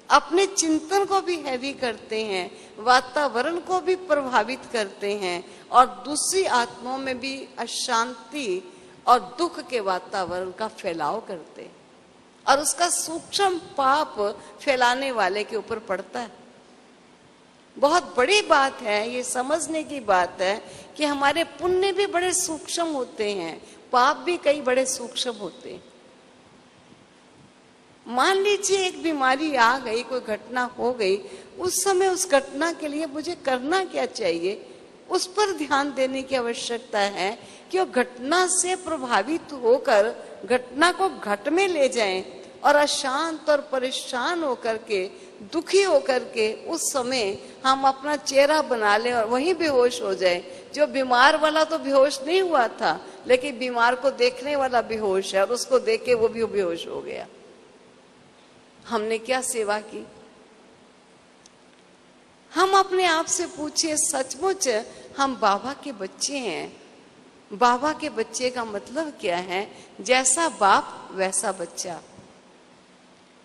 अपने चिंतन को भी हैवी करते हैं, वातावरण को भी प्रभावित करते हैं और दूसरी आत्माओं में भी अशांति और दुख के वातावरण का फैलाव करते हैं और उसका सूक्ष्म पाप फैलाने वाले के ऊपर पड़ता है। बहुत बड़ी बात है, ये समझने की बात है कि हमारे पुण्य भी बड़े सूक्ष्म होते हैं, पाप भी कई बड़े सूक्ष्म होते हैं। मान लीजिए एक बीमारी आ गई, कोई घटना हो गई, उस समय उस घटना के लिए मुझे करना क्या चाहिए, उस पर ध्यान देने की आवश्यकता है कि वो घटना से प्रभावित होकर घटना को घट में ले जाएं और अशांत और परेशान होकर के, दुखी होकर के उस समय हम अपना चेहरा बना लें और वहीं बेहोश हो जाए। जो बीमार वाला तो बेहोश नहीं हुआ था, लेकिन बीमार को देखने वाला बेहोश है और उसको देख के वो भी बेहोश हो गया। हमने क्या सेवा की। हम अपने आप से पूछे, सचमुच हम बाबा के बच्चे हैं। बाबा के बच्चे का मतलब क्या है, जैसा बाप वैसा बच्चा।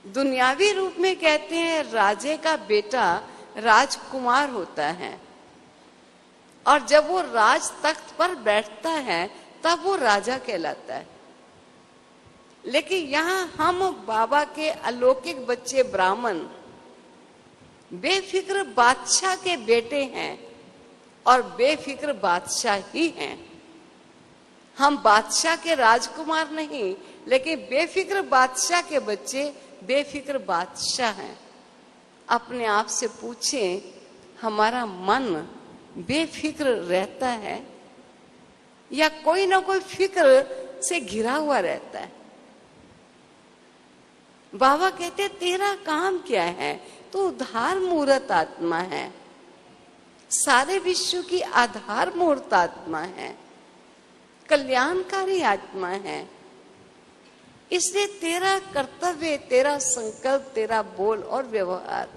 दुनियावी रूप में कहते हैं राजे का बेटा राजकुमार होता है और जब वो राज तख्त पर बैठता है तब वो राजा कहलाता है। लेकिन यहाँ हम बाबा के अलौकिक बच्चे ब्राह्मण बेफिक्र बादशाह के बेटे हैं और बेफिक्र बादशाह ही हैं। हम बादशाह के राजकुमार नहीं, लेकिन बेफिक्र बादशाह के बच्चे बेफिक्र बादशाह हैं। अपने आप से पूछें, हमारा मन बेफिक्र रहता है या कोई ना कोई फिक्र से घिरा हुआ रहता है। बाबा कहते तेरा काम क्या है, तो उद्धार मूर्त आत्मा है, सारे विश्व की आधार मूर्त आत्मा है, कल्याणकारी आत्मा है। इसलिए तेरा कर्तव्य, तेरा संकल्प, तेरा बोल और व्यवहार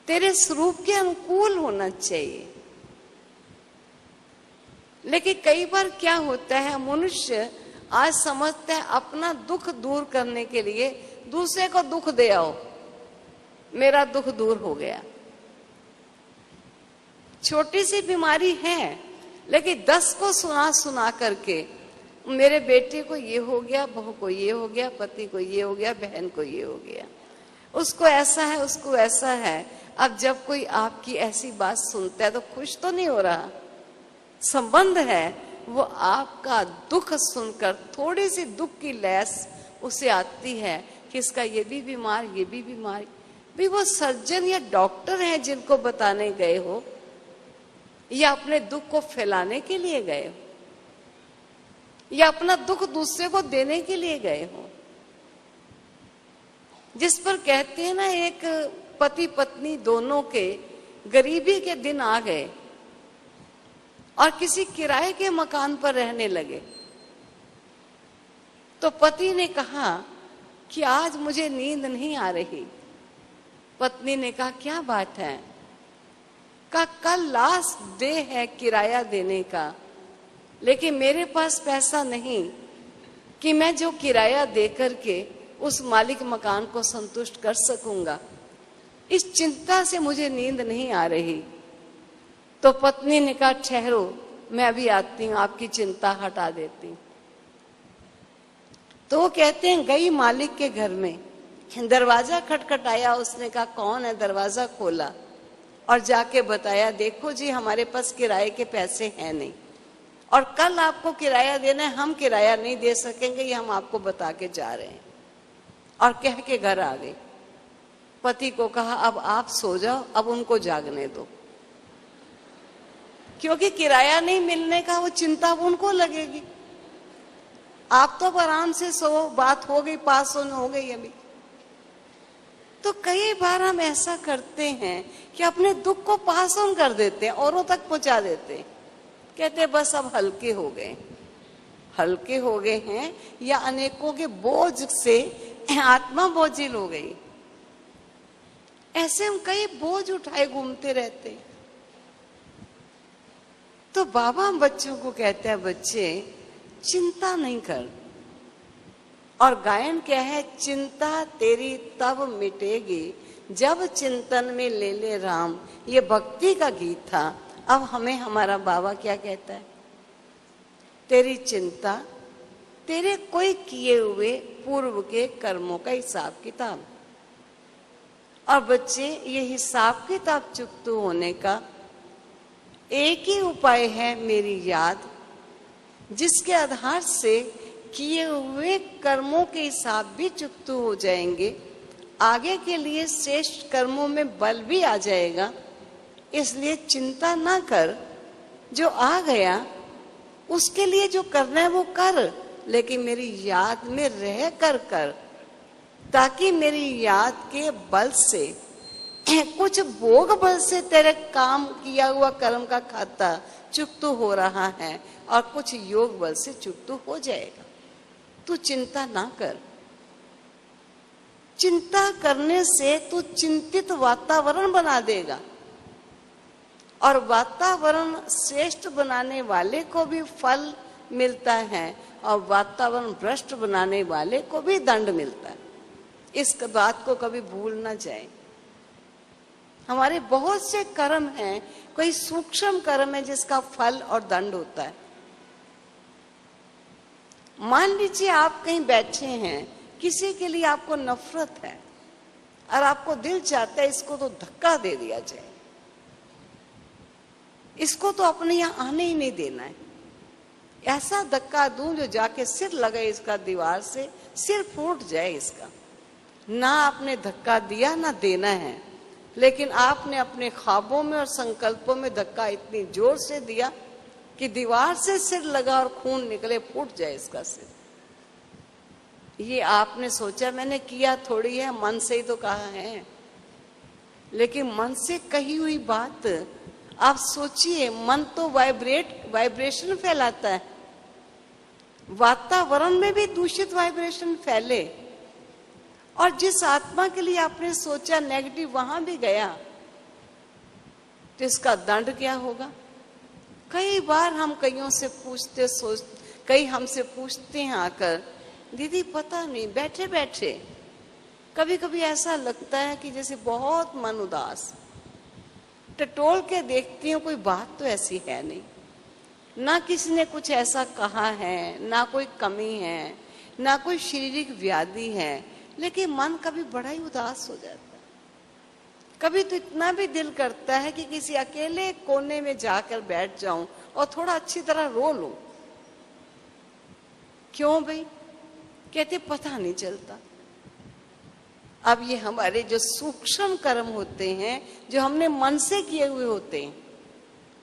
तेरे स्वरूप के अनुकूल होना चाहिए। लेकिन कई बार क्या होता है, मनुष्य आज समझता है अपना दुख दूर करने के लिए दूसरे को दुख दे आओ, मेरा दुख दूर हो गया। छोटी सी बीमारी है, लेकिन 10 को सुना सुना करके मेरे बेटे को ये हो गया, बहू को ये हो गया, पति को ये हो गया, बहन को ये हो गया, उसको ऐसा है, उसको ऐसा है। अब जब कोई आपकी ऐसी बात सुनता है तो खुश तो नहीं हो रहा। संबंध है, वो आपका दुख सुनकर थोड़ी सी दुख की लैस उसे आती है कि इसका ये भी बीमार, ये भी बीमार। भी वो सर्जन या डॉक्टर हैं जिनको बताने गए हो या अपने दुख को फैलाने के लिए गए हो या अपना दुख दूसरे को देने के लिए गए हो। जिस पर कहते हैं ना, एक पति पत्नी दोनों के गरीबी के दिन आ गए और किसी किराए के मकान पर रहने लगे। तो पति ने कहा कि आज मुझे नींद नहीं आ रही। पत्नी ने कहा क्या बात है? कहा कल लास्ट डे है किराया देने का, लेकिन मेरे पास पैसा नहीं कि मैं जो किराया दे करके उस मालिक मकान को संतुष्ट कर सकूंगा। इस चिंता से मुझे नींद नहीं आ रही। तो पत्नी ने कहा ठहरो, मैं अभी आती हूं, आपकी चिंता हटा देती हूं। तो वो कहते हैं गई मालिक के घर में, दरवाजा खटखटाया, उसने कहा कौन है, दरवाजा खोला और जाके बताया देखो जी हमारे पास किराए के पैसे हैं नहीं और कल आपको किराया देना है, हम किराया नहीं दे सकेंगे, ये हम आपको बता के जा रहे हैं। और कह के घर आ गई। पति को कहा अब आप सो जाओ, अब उनको जागने दो, क्योंकि किराया नहीं मिलने का वो चिंता उनको लगेगी। आप तो आराम से सो, बात हो गई, पास हो गई अभी। तो कई बार हम ऐसा करते हैं कि अपने दुख को पास ऑन कर देते हैं, औरों तक पहुंचा देते हैं, कहते हैं बस अब हल्के हो गए। हल्के हो गए हैं या अनेकों के बोझ से आत्मा बोझिल हो गई। ऐसे हम कई बोझ उठाए घूमते रहते हैं। तो बाबा हम बच्चों को कहते हैं बच्चे चिंता नहीं कर। और गायन क्या है, चिंता तेरी तब मिटेगी जब चिंतन में ले ले राम। ये भक्ति का गीत था। अब हमें हमारा बाबा क्या कहता है, तेरी चिंता तेरे कोई किए हुए पूर्व के कर्मों का हिसाब किताब। और बच्चे ये हिसाब किताब चुकता होने का एक ही उपाय है, मेरी याद, जिसके आधार से किए हुए कर्मों के हिसाब भी चुकता हो जाएंगे, आगे के लिए श्रेष्ठ कर्मों में बल भी आ जाएगा। इसलिए चिंता ना कर, जो आ गया उसके लिए जो करना है वो कर, लेकिन मेरी याद में रह कर कर, ताकि मेरी याद के बल से कुछ भोग बल से तेरे काम किया हुआ कर्म का खाता चुकता हो रहा है और कुछ योग बल से चुकता हो जाएगा। तू चिंता ना कर। चिंता करने से तू चिंतित वातावरण बना देगा और वातावरण श्रेष्ठ बनाने वाले को भी फल मिलता है और वातावरण भ्रष्ट बनाने वाले को भी दंड मिलता है। इस बात को कभी भूल ना जाए। हमारे बहुत से कर्म हैं, कोई सूक्ष्म कर्म है जिसका फल और दंड होता है। मान लीजिए आप कहीं बैठे हैं, किसी के लिए आपको नफरत है और आपको दिल चाहता है इसको तो धक्का दे दिया जाए, इसको तो अपने यहां आने ही नहीं देना है, ऐसा धक्का दूं जो जाके सिर लगे इसका दीवार से, सिर फूट जाए इसका। ना आपने धक्का दिया ना देना है, लेकिन आपने अपने ख्वाबों में और संकल्पों में धक्का इतनी जोर से दिया कि दीवार से सिर लगा और खून निकले, फूट जाए इसका सिर। ये आपने सोचा, मैंने किया थोड़ी है, मन से ही तो कहा है। लेकिन मन से कही हुई बात आप सोचिए, मन तो वाइब्रेशन फैलाता है, वातावरण में भी दूषित वाइब्रेशन फैले और जिस आत्मा के लिए आपने सोचा नेगेटिव वहां भी गया, तो इसका दंड क्या होगा। कई बार हम कईयों से पूछते, कई हमसे पूछते हैं आकर, दीदी पता नहीं, बैठे बैठे कभी कभी ऐसा लगता है कि जैसे बहुत मन उदास, टटोल के देखती हूँ कोई बात तो ऐसी है नहीं, ना किसी ने कुछ ऐसा कहा है, ना कोई कमी है, ना कोई शारीरिक व्याधि है, लेकिन मन कभी बड़ा ही उदास हो जाता है। कभी तो इतना भी दिल करता है कि किसी अकेले कोने में जाकर बैठ जाऊं और थोड़ा अच्छी तरह रो लूं। क्यों भाई? कहते पता नहीं चलता। अब ये हमारे जो सूक्ष्म कर्म होते हैं, जो हमने मन से किए हुए होते हैं,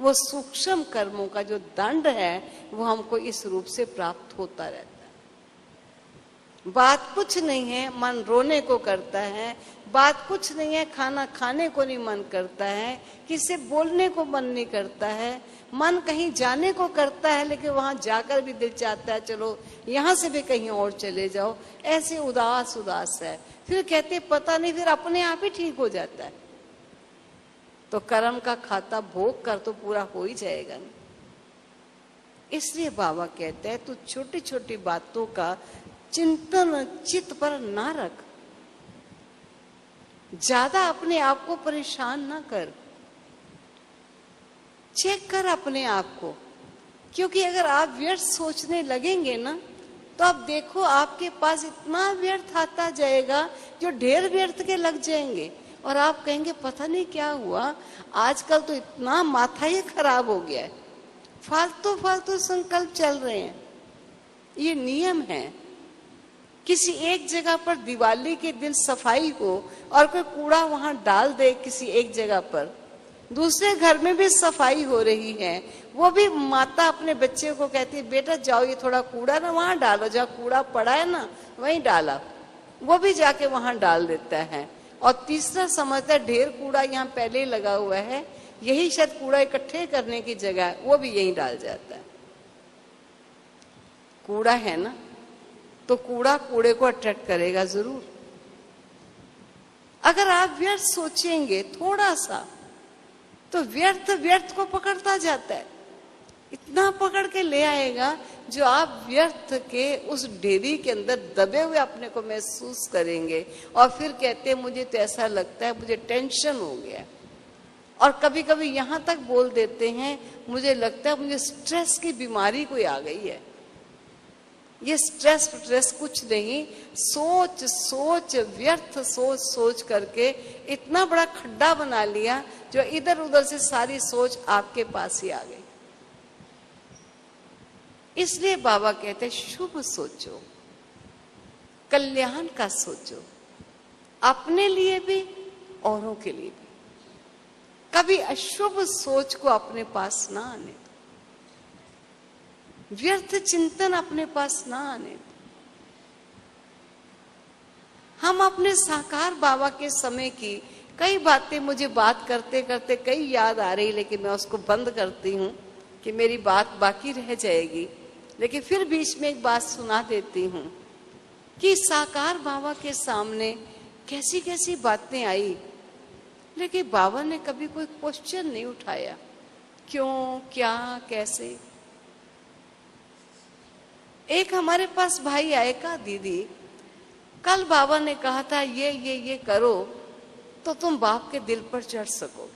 वो सूक्ष्म कर्मों का जो दंड है वो हमको इस रूप से प्राप्त होता रहता है। बात कुछ नहीं है, मन रोने को करता है, बात कुछ नहीं है, खाना खाने को नहीं मन करता है, किसी बोलने को मन नहीं करता है, मन कहीं जाने को करता है, लेकिन वहां जाकर भी दिल चाहता है चलो यहां से भी कहीं और चले जाओ, ऐसे उदास उदास है। फिर कहते पता नहीं, फिर अपने आप ही ठीक हो जाता है। तो कर्म का खाता भोग कर तो पूरा हो ही जाएगा ना। इसलिए बाबा कहते हैं तू छोटी छोटी बातों का चिंतन चित्त पर ना रख, ज्यादा अपने आप को परेशान ना कर, चेक कर अपने आप को। क्योंकि अगर आप व्यर्थ सोचने लगेंगे ना, तो आप देखो आपके पास इतना व्यर्थ आता जाएगा जो ढेर व्यर्थ के लग जाएंगे, और आप कहेंगे पता नहीं क्या हुआ, आजकल तो इतना माथा ही खराब हो गया है, फालतू फालतू संकल्प चल रहे हैं। ये नियम है। किसी एक जगह पर दिवाली के दिन सफाई हो और कोई कूड़ा वहां डाल दे किसी एक जगह पर, दूसरे घर में भी सफाई हो रही है, वो भी माता अपने बच्चे को कहती है बेटा जाओ ये थोड़ा कूड़ा ना वहां डालो, जहाँ कूड़ा पड़ा है ना वहीं डाला, वो भी जाके वहां डाल देता है। और तीसरा समझता है ढेर कूड़ा यहाँ पहले ही लगा हुआ है, यही शायद कूड़ा इकट्ठे करने की जगह है, वो भी यहीं डाल जाता है। कूड़ा है ना, तो कूड़ा कूड़े को अट्रैक्ट करेगा जरूर। अगर आप व्यर्थ सोचेंगे थोड़ा सा, तो व्यर्थ व्यर्थ को पकड़ता जाता है, इतना पकड़ के ले आएगा जो आप व्यर्थ के उस ढेरी के अंदर दबे हुए अपने को महसूस करेंगे। और फिर कहते हैं मुझे तो ऐसा लगता है मुझे टेंशन हो गया, और कभी कभी यहां तक बोल देते हैं मुझे लगता है मुझे स्ट्रेस की बीमारी कोई आ गई है। ये स्ट्रेस कुछ नहीं, सोच सोच व्यर्थ सोच सोच करके इतना बड़ा खड्डा बना लिया जो इधर उधर से सारी सोच आपके पास ही आ गई। इसलिए बाबा कहते हैं शुभ सोचो, कल्याण का सोचो, अपने लिए भी औरों के लिए भी। कभी अशुभ सोच को अपने पास ना आने, व्यर्थ चिंतन अपने पास ना आने। हम अपने साकार बाबा के समय की कई बातें मुझे बात करते करते कई याद आ रही, लेकिन मैं उसको बंद करती हूँ कि मेरी बात बाकी रह जाएगी। लेकिन फिर बीच में एक बात सुना देती हूँ कि साकार बाबा के सामने कैसी कैसी बातें आई, लेकिन बाबा ने कभी कोई क्वेश्चन नहीं उठाया, क्यों क्या कैसे। एक हमारे पास भाई आए का दीदी कल बाबा ने कहा था ये करो तो तुम बाप के दिल पर चढ़ सको।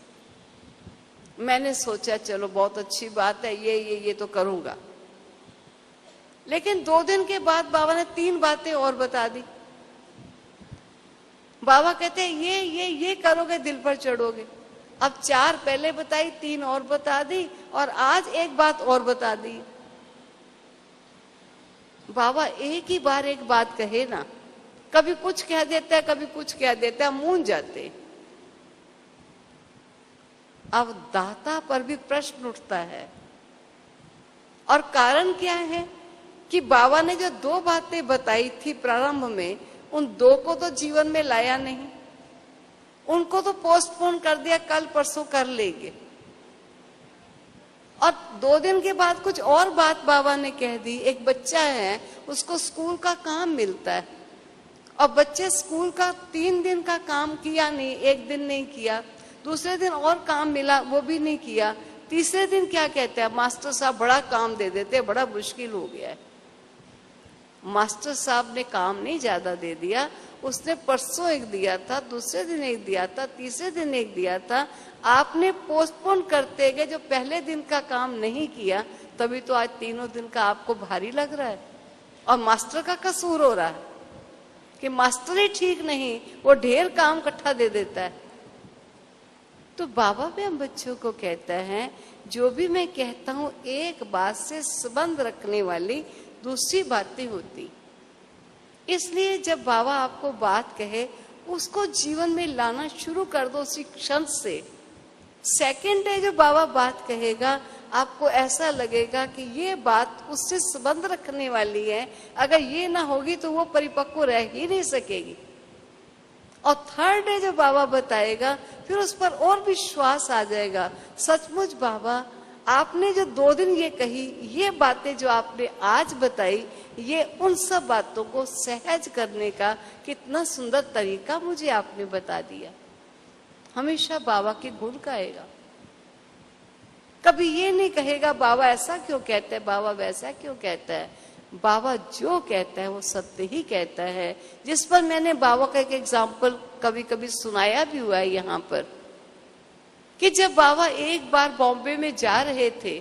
मैंने सोचा चलो बहुत अच्छी बात है, ये तो करूंगा। लेकिन 2 दिन के बाद बाबा ने 3 बातें और बता दी। बाबा कहते हैं ये करोगे दिल पर चढ़ोगे। अब 4 पहले बताई, 3 और बता दी, और आज एक बात और बता दी। बाबा एक ही बार एक बात कहे ना, कभी कुछ कह देता है कभी कुछ कह देता है, मूंझ जाते। अब दाता पर भी प्रश्न उठता है, और कारण क्या है कि बाबा ने जो 2 बातें बताई थी प्रारंभ में, उन 2 को तो जीवन में लाया नहीं, उनको तो पोस्टपोन कर दिया, कल परसों कर लेंगे। और 2 दिन के बाद कुछ और बात बाबा ने कह दी। एक बच्चा है, उसको स्कूल का काम मिलता है, और बच्चे स्कूल का 3 दिन का काम किया नहीं, 1 दिन नहीं किया, दूसरे दिन और काम मिला वो भी नहीं किया, तीसरे दिन क्या कहते हैं मास्टर साहब बड़ा काम दे देते, बड़ा मुश्किल हो गया है। मास्टर साहब ने काम नहीं ज्यादा दे दिया, उसने परसों एक दिया था, दूसरे दिन एक दिया था, तीसरे दिन एक दिया था। आपने पोस्टपोन करते गए, जो पहले दिन का काम नहीं किया, तभी तो आज 3 दिन का आपको भारी लग रहा है। और मास्टर का कसूर हो रहा है कि मास्टर ही ठीक नहीं, वो ढेर काम इकट्ठा दे देता है। तो बाबा भी हम बच्चों को कहता है जो भी मैं कहता हूं एक बात से संबंध रखने वाली दूसरी बातें होती। इसलिए जब बाबा आपको बात कहे उसको जीवन में लाना शुरू कर दो उसी क्षण से। सेकंड है जो बाबा बात कहेगा, आपको ऐसा लगेगा कि ये बात उससे संबंध रखने वाली है, अगर ये ना होगी तो वो परिपक्व रह ही नहीं सकेगी। और थर्ड है जो बाबा बताएगा, फिर उस पर और विश्वास आ जाएगा, सचमुच बाबा आपने जो 2 दिन ये कही, ये बातें जो आपने आज बताई, ये उन सब बातों को सहज करने का कितना सुंदर तरीका मुझे आपने बता दिया। हमेशा बाबा के गुण गाएगा, कभी ये नहीं कहेगा बाबा ऐसा क्यों कहता है, बाबा वैसा क्यों कहता है। बाबा जो कहता है वो सत्य ही कहता है। जिस पर मैंने बाबा का एक एग्जाम्पल कभी कभी सुनाया भी हुआ है यहाँ पर कि जब बाबा एक बार बॉम्बे में जा रहे थे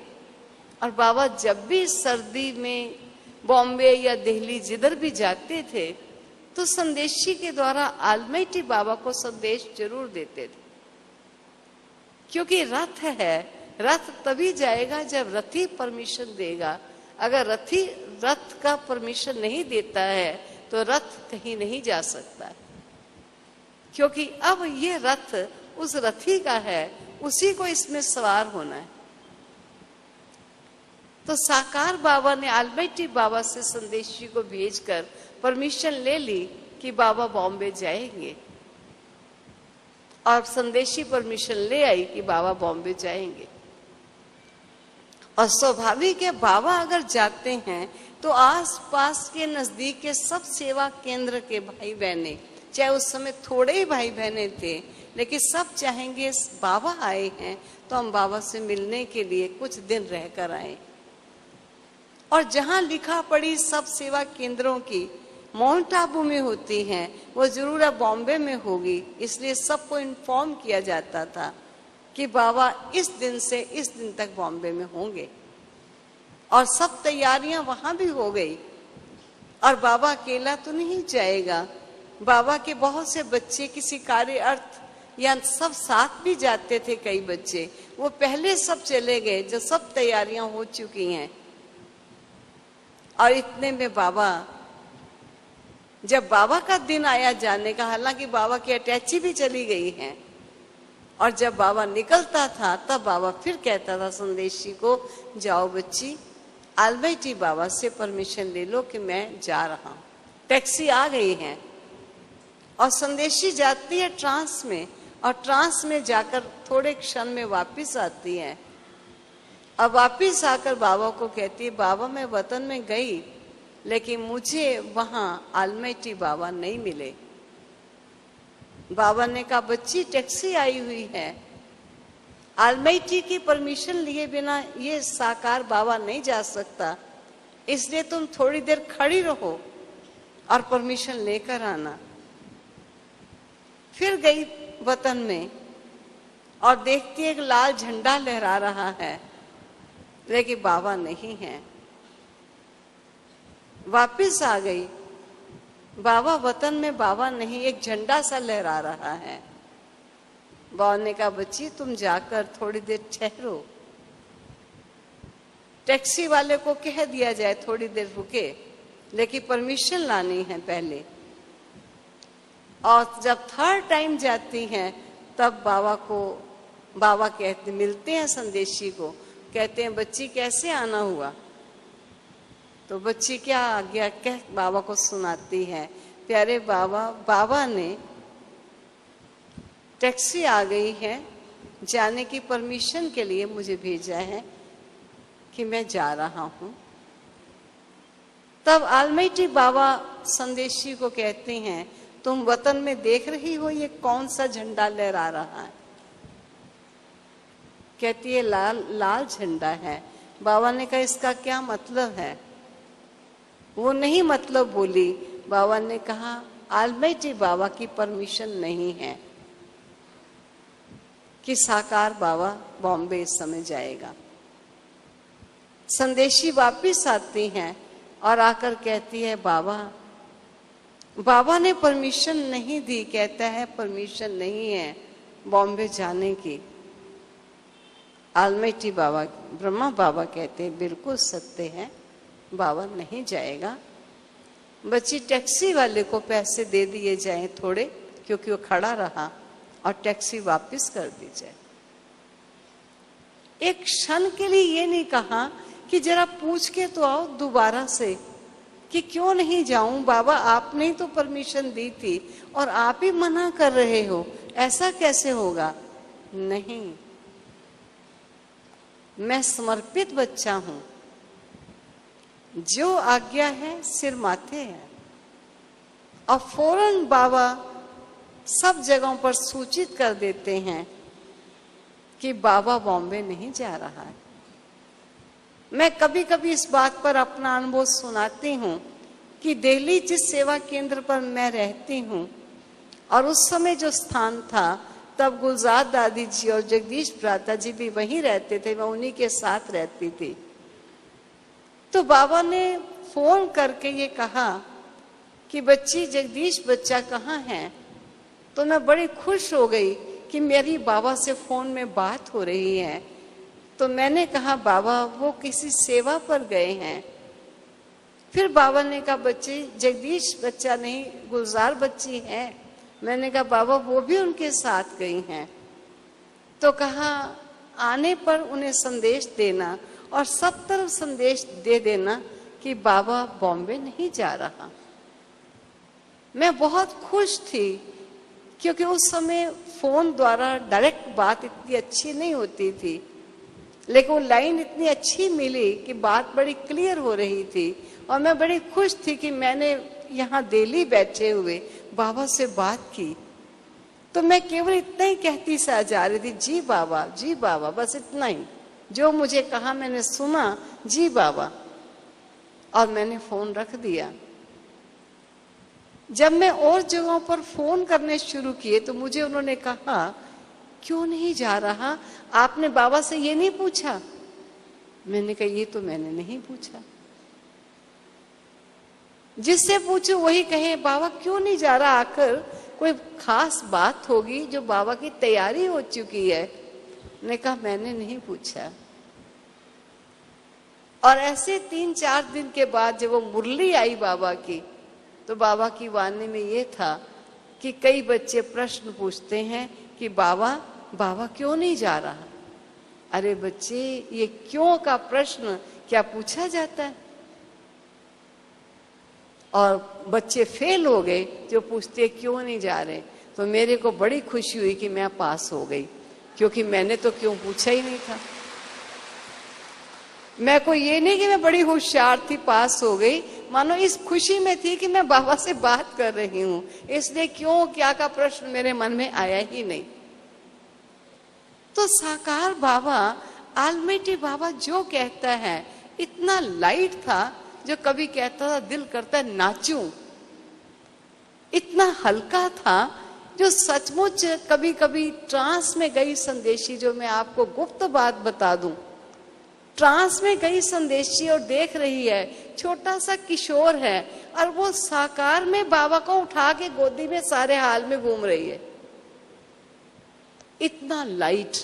और बाबा जब भी सर्दी में बॉम्बे या दिल्ली जिधर भी जाते थे तो संदेशी के द्वारा आलमाइटी बाबा को संदेश जरूर देते थे, क्योंकि रथ है, रथ तभी जाएगा जब रथी परमिशन देगा। अगर रथी रथ का परमिशन नहीं देता है तो रथ कहीं नहीं जा सकता, क्योंकि अब ये रथ उस रथी का है, उसी को इसमें सवार होना है। तो साकार बाबा ने आलमाइटी बाबा से संदेशी को भेजकर परमिशन ले ली कि बाबा बॉम्बे जाएंगे, और संदेशी परमिशन ले आई कि बाबा बॉम्बे जाएंगे। और स्वाभाविक है, बाबा अगर जाते हैं तो आस पास के नजदीक के सब सेवा केंद्र के भाई बहने, चाहे उस समय थोड़े ही भाई बहने थे, लेकिन सब चाहेंगे बाबा आए हैं तो हम बाबा से मिलने के लिए कुछ दिन रहकर आए। और जहां लिखा पड़ी सब सेवा केंद्रों की माउंट आबू में होती हैं, वो जरूर अब बॉम्बे में होगी, इसलिए सबको इन्फॉर्म किया जाता था कि बाबा इस दिन से इस दिन तक बॉम्बे में होंगे। और सब तैयारियां वहां भी हो गई। और बाबा अकेला तो नहीं जाएगा, बाबा के बहुत से बच्चे किसी कार्य अर्थ या सब साथ भी जाते थे। कई बच्चे वो पहले सब चले गए, जो सब तैयारियां हो चुकी हैं। और इतने में बाबा, जब बाबा का दिन आया जाने का, हालांकि बाबा की अटैची भी चली गई है, और जब बाबा निकलता था तब बाबा फिर कहता था संदेशी को, जाओ बच्ची, आलमाइटी बाबा से परमिशन ले लो कि मैं जा रहा हूं। टैक्सी आ गई है और संदेशी जाती है ट्रांस में, और ट्रांस में जाकर थोड़े क्षण में वापस आती है। अब वापस आकर बाबा को कहती है, बाबा मैं वतन में गई लेकिन मुझे वहां आलमाइटी बाबा नहीं मिले। बाबा ने कहा, बच्ची टैक्सी आई हुई है, आलमाइटी की परमिशन लिए बिना ये साकार बाबा नहीं जा सकता, इसलिए तुम थोड़ी देर खड़ी रहो और परमिशन लेकर आना। फिर गई वतन में और देखती है एक लाल झंडा लहरा रहा है, लेकिन बाबा नहीं है। वापिस आ गई, बाबा वतन में बाबा नहीं, एक झंडा सा लहरा रहा है। बाबा ने कहा, बच्ची तुम जाकर थोड़ी देर ठहरो, टैक्सी वाले को कह दिया जाए थोड़ी देर रुके, लेकिन परमिशन लानी है पहले। और जब थर्ड टाइम जाती हैं तब बाबा कहते, मिलते हैं संदेशी को, कहते हैं बच्ची कैसे आना हुआ। तो बच्ची क्या आज्ञा कह बाबा को सुनाती है, प्यारे बाबा, बाबा ने टैक्सी आ गई है, जाने की परमिशन के लिए मुझे भेजा है कि मैं जा रहा हूं। तब आलमाइटी बाबा संदेशी को कहते हैं, तुम वतन में देख रही हो ये कौन सा झंडा लहरा रहा है? कहती है लाल झंडा है। बाबा ने कहा, इसका क्या मतलब है? वो नहीं मतलब बोली। बाबा ने कहा, आलमाइटी बाबा की परमिशन नहीं है कि साकार बाबा बॉम्बे इस समय जाएगा। संदेशी वापिस आती हैं और आकर कहती है, बाबा ने परमिशन नहीं दी, कहता है परमिशन नहीं है बॉम्बे जाने की। आलमाइटी बाबा, ब्रह्मा बाबा कहते हैं, बिल्कुल सत्य है, बाबा नहीं जाएगा। बच्ची टैक्सी वाले को पैसे दे दिए जाएं थोड़े, क्योंकि वो खड़ा रहा, और टैक्सी वापस कर दी जाए। एक क्षण के लिए ये नहीं कहा कि जरा पूछ के तो आओ दोबारा से कि क्यों नहीं जाऊं, बाबा आपने ही तो परमिशन दी थी और आप ही मना कर रहे हो, ऐसा कैसे होगा? नहीं, मैं समर्पित बच्चा हूं, जो आज्ञा है सिर माथे है। और फौरन बाबा सब जगहों पर सूचित कर देते हैं कि बाबा बॉम्बे नहीं जा रहा है। मैं कभी कभी इस बात पर अपना अनुभव सुनाती हूँ कि दिल्ली जिस सेवा केंद्र पर मैं रहती हूँ और उस समय जो स्थान था तब गुलजार दादी जी और जगदीश भ्राता जी भी वहीं रहते थे, मैं उन्हीं के साथ रहती थी। तो बाबा ने फोन करके ये कहा कि बच्ची जगदीश बच्चा कहाँ है। तो मैं बड़ी खुश हो गई कि मेरी बाबा से फोन में बात हो रही है। तो मैंने कहा बाबा वो किसी सेवा पर गए हैं। फिर बाबा ने कहा बच्ची जगदीश बच्चा नहीं गुलजार बच्ची है। मैंने कहा बाबा वो भी उनके साथ गई हैं। तो कहा आने पर उन्हें संदेश देना और सब तरफ संदेश दे देना कि बाबा बॉम्बे नहीं जा रहा। मैं बहुत खुश थी क्योंकि उस समय फोन द्वारा डायरेक्ट बात इतनी अच्छी नहीं होती थी, लेकिन वो लाइन इतनी अच्छी मिली कि बात बड़ी क्लियर हो रही थी। और मैं बड़ी खुश थी कि मैंने यहाँ दिल्ली बैठे हुए बाबा से बात की। तो मैं केवल इतना ही कहती सा जा रही थी, जी बाबा, बस इतना ही। जो मुझे कहा मैंने सुना, जी बाबा, और मैंने फोन रख दिया। जब मैं और जगहों पर फोन करने शुरू किए तो मुझे उन्होंने कहा क्यों नहीं जा रहा, आपने बाबा से ये नहीं पूछा। मैंने कहा ये तो मैंने नहीं पूछा। जिससे पूछो वही कहे बाबा क्यों नहीं जा रहा, आकर कोई खास बात होगी जो बाबा की तैयारी हो चुकी है। मैंने कहा मैंने नहीं पूछा। और ऐसे 3-4 दिन के बाद जब वो मुरली आई बाबा की, तो बाबा की वाणी में ये था कि कई बच्चे प्रश्न पूछते हैं कि बाबा क्यों नहीं जा रहा। अरे बच्चे, ये क्यों का प्रश्न क्या पूछा जाता है? और बच्चे फेल हो गए जो पूछते क्यों नहीं जा रहे। तो मेरे को बड़ी खुशी हुई कि मैं पास हो गई, क्योंकि मैंने तो क्यों पूछा ही नहीं था। मैं को ये नहीं कि मैं बड़ी होशियार थी पास हो गई, मानो इस खुशी में थी कि मैं बाबा से बात कर रही हूं, इसलिए क्यों क्या का प्रश्न मेरे मन में आया ही नहीं। तो साकार बाबा, आलमेटी बाबा जो कहता है इतना लाइट था, जो कभी कहता था दिल करता है नाचूं, इतना हल्का था जो सचमुच कभी कभी ट्रांस में गई संदेशी, जो मैं आपको गुप्त बात बता दूं, ट्रांस में गई संदेशी और देख रही है, छोटा सा किशोर है और वो साकार में बाबा को उठा के गोदी में सारे हाल में घूम रही है। इतना लाइट,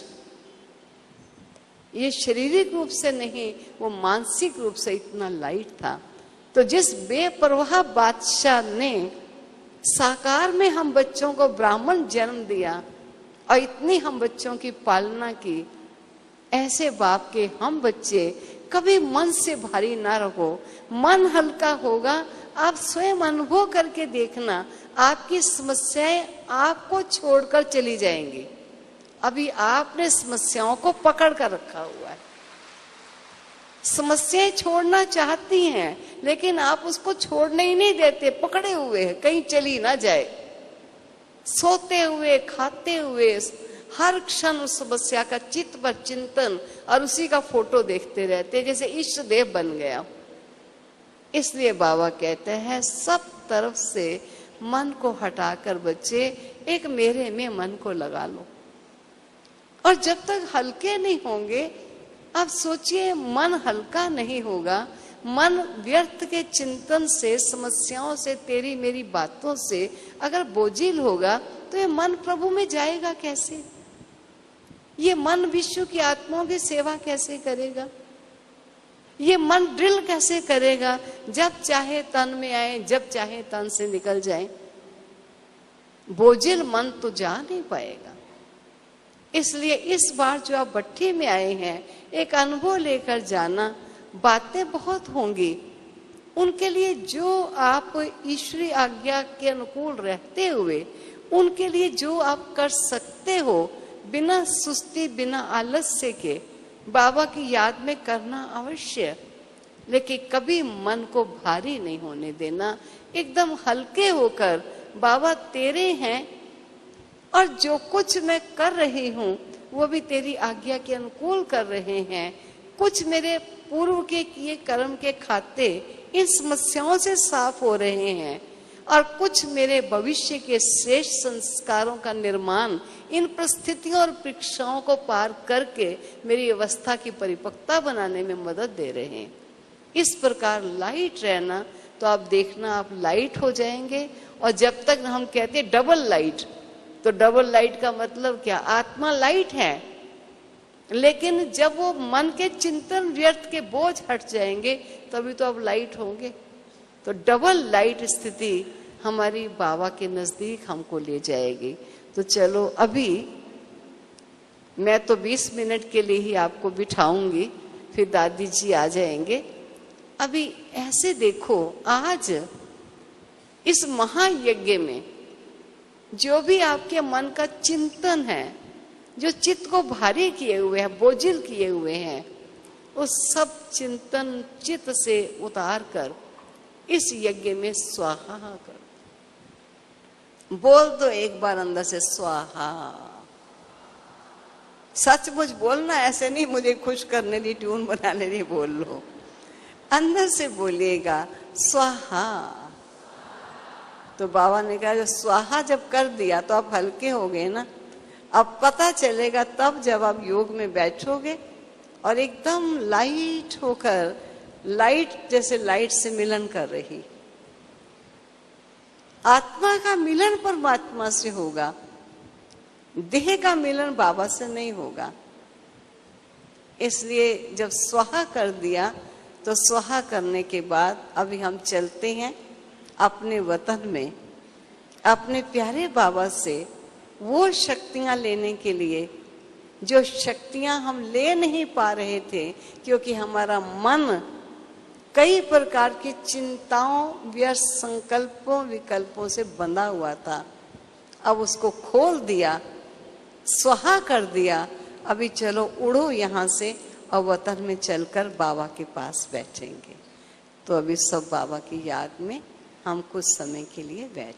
ये शारीरिक रूप से नहीं, वो मानसिक रूप से इतना लाइट था। तो जिस बेपरवाह बादशाह ने साकार में हम बच्चों को ब्राह्मण जन्म दिया और इतनी हम बच्चों की पालना की, ऐसे बाप के हम बच्चे कभी मन से भारी ना रहो। मन हल्का होगा, आप स्वयं अनुभव करके देखना, आपकी समस्याएं आपको छोड़कर चली जाएंगी। अभी आपने समस्याओं को पकड़ कर रखा हुआ है। समस्याएं छोड़ना चाहती हैं, लेकिन आप उसको छोड़ने ही नहीं देते, पकड़े हुए हैं, कहीं चली ना जाए। सोते हुए, खाते हुए, हर क्षण उस समस्या का चित्त पर चिंतन और उसी का फोटो देखते रहते, जैसे इष्ट देव बन गया। इसलिए बाबा कहते हैं सब तरफ से मन को हटाकर बच्चे एक मेरे में मन को लगा लो। और जब तक हल्के नहीं होंगे, आप सोचिए, मन हल्का नहीं होगा, मन व्यर्थ के चिंतन से, समस्याओं से, तेरी मेरी बातों से अगर बोझिल होगा, तो ये मन प्रभु में जाएगा कैसे? ये मन विश्व की आत्माओं की सेवा कैसे करेगा? ये मन ड्रिल कैसे करेगा? जब चाहे तन में आए, जब चाहे तन से निकल जाए। बोझिल मन तो जा नहीं पाएगा। इसलिए इस बार जो आप भट्टी में आए हैं, एक अनुभव लेकर जाना। बातें बहुत होंगी, उनके लिए जो आप ईश्वरी आज्ञा के अनुकूल रहते हुए, उनके लिए जो आप कर सकते हो, बिना सुस्ती, बिना आलस्य के बाबा की याद में करना अवश्य। लेकिन कभी मन को भारी नहीं होने देना, एकदम हल्के होकर बाबा तेरे हैं और जो कुछ मैं कर रही हूँ वो भी तेरी आज्ञा के अनुकूल कर रहे हैं। कुछ मेरे पूर्व के किए कर्म के खाते इन समस्याओं से साफ हो रहे हैं और कुछ मेरे भविष्य के श्रेष्ठ संस्कारों का निर्माण इन परिस्थितियों और परीक्षाओं को पार करके मेरी अवस्था की परिपक्वता बनाने में मदद दे रहे हैं। इस प्रकार लाइट रहना, तो आप देखना आप लाइट हो जाएंगे। और जब तक हम कहते हैं डबल लाइट, तो डबल लाइट का मतलब क्या? आत्मा लाइट है, लेकिन जब वो मन के चिंतन व्यर्थ के बोझ हट जाएंगे तभी तो अब लाइट होंगे। तो डबल लाइट स्थिति हमारी बाबा के नजदीक हमको ले जाएगी। तो चलो अभी मैं तो 20 मिनट के लिए ही आपको बिठाऊंगी, फिर दादी जी आ जाएंगे। अभी ऐसे देखो, आज इस महायज्ञ में जो भी आपके मन का चिंतन है, जो चित्त को भारी किए हुए हैं, बोझिल किए हुए हैं, उस सब चिंतन चित्त से उतार कर इस यज्ञ में स्वाहा कर बोल दो एक बार अंदर से, स्वाहा। सचमुच बोलना, ऐसे नहीं मुझे खुश करने दी, ट्यून बनाने दी, बोल लो। अंदर से बोलिएगा स्वाहा। तो बाबा ने कहा जो स्वाहा जब कर दिया तो आप हल्के हो गए ना। अब पता चलेगा तब जब आप योग में बैठोगे और एकदम लाइट होकर, लाइट जैसे लाइट से मिलन कर रही। आत्मा का मिलन परमात्मा से होगा, देह का मिलन बाबा से नहीं होगा। इसलिए जब स्वाहा कर दिया तो स्वाहा करने के बाद अभी हम चलते हैं अपने वतन में, अपने प्यारे बाबा से वो शक्तियां लेने के लिए जो शक्तियां हम ले नहीं पा रहे थे, क्योंकि हमारा मन कई प्रकार की चिंताओं, व्यर्थ संकल्पों, विकल्पों से बंधा हुआ था। अब उसको खोल दिया, स्वाहा कर दिया। अभी चलो उड़ो यहाँ से और वतन में चलकर बाबा के पास बैठेंगे। तो अभी सब बाबा की याद में हम कुछ समय के लिए बैठ